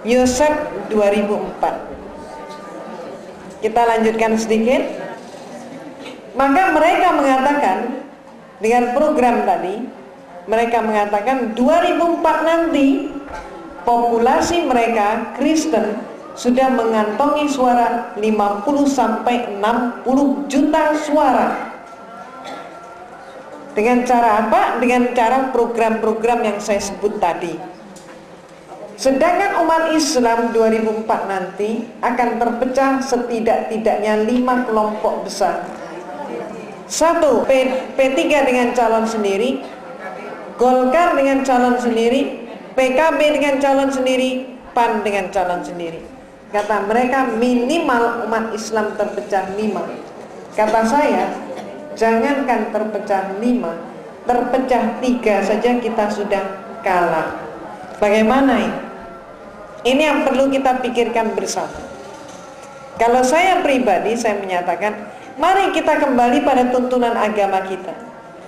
Speaker 1: Yusuf 2004. Kita lanjutkan sedikit. Maka mereka mengatakan, dengan program tadi, mereka mengatakan 2004 nanti populasi mereka Kristen sudah mengantongi suara 50 sampai 60 juta suara. Dengan cara apa? Dengan cara program-program yang saya sebut tadi. Sedangkan umat Islam 2004 nanti akan terpecah setidak-tidaknya 5 kelompok besar. 1. P3 dengan calon sendiri, Golkar dengan calon sendiri, PKB dengan calon sendiri, PAN dengan calon sendiri. Kata mereka minimal umat Islam terpecah 5. Kata saya, jangankan terpecah 5, terpecah 3 saja kita sudah kalah. Bagaimana ini? Ini yang perlu kita pikirkan bersama. Kalau saya pribadi, saya menyatakan Mari kita kembali pada tuntunan agama kita,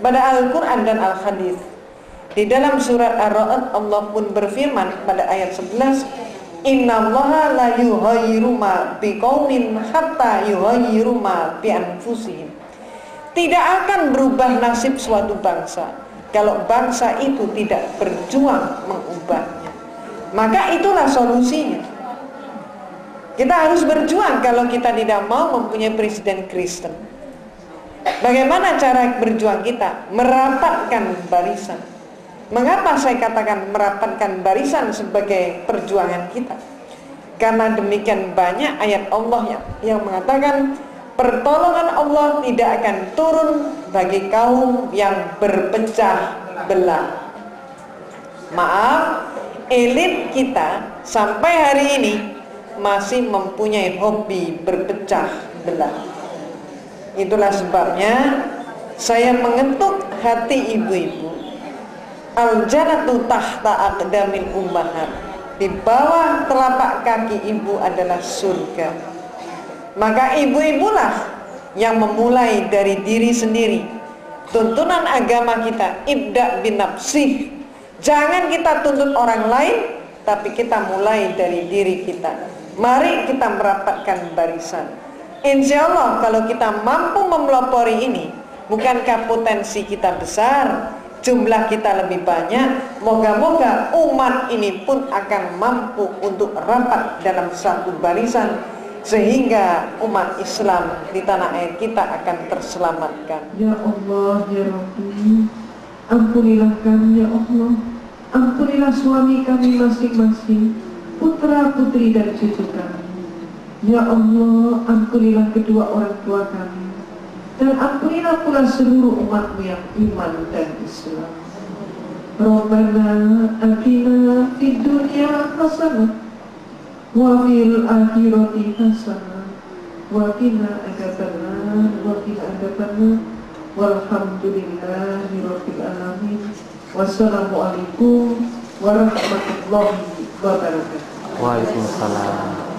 Speaker 1: pada Al-Quran dan Al-Hadis. Di dalam surat Ar-Ra'd Allah pun berfirman pada ayat 11, Innallaha la yughayyiru ma biqaumin hatta yughayyiru ma bi anfusihim. Tidak akan berubah nasib suatu bangsa kalau bangsa itu tidak berjuang mengubahnya. Maka itulah solusinya. Kita harus berjuang kalau kita tidak mau mempunyai presiden Kristen. Bagaimana cara berjuang kita? Merapatkan barisan. Mengapa saya katakan merapatkan barisan sebagai perjuangan kita? Karena demikian banyak ayat Allah yang mengatakan pertolongan Allah tidak akan turun bagi kaum yang berpecah belah. Maaf, elit kita sampai hari ini masih mempunyai hobi berpecah belah. Itulah sebabnya saya mengetuk hati ibu-ibu. Al-jannatu tahta aqdamil ummahat. Di bawah telapak kaki ibu adalah surga. Maka ibu-ibulah yang memulai dari diri sendiri. Tuntunan agama kita, ibda bin nafsih. Jangan kita tuntut orang lain, tapi kita mulai dari diri kita. Mari kita merapatkan barisan. Insya Allah kalau kita mampu memelopori ini, bukankah potensi kita besar, jumlah kita lebih banyak, moga-moga umat ini pun akan mampu untuk rapat dalam satu barisan, sehingga umat Islam di tanah air kita akan terselamatkan.
Speaker 2: Ya Allah, ya Rabbi, ampunilah kami ya Allah, ampunilah suami kami masing-masing, putra putri dan cucu kami. Ya Allah, ampunilah kedua orang tua kami, dan ampunilah pula seluruh umatmu yang iman dan Islam. Rabbana atina fid dunya hasanah wa fil akhirati hasanah wa qina adzabannar wa qina adzabannar walhamdulillahi rabbil alamin. Wassalamualaikum warahmatullahi wabarakatuh.
Speaker 3: Waalaikumsalam.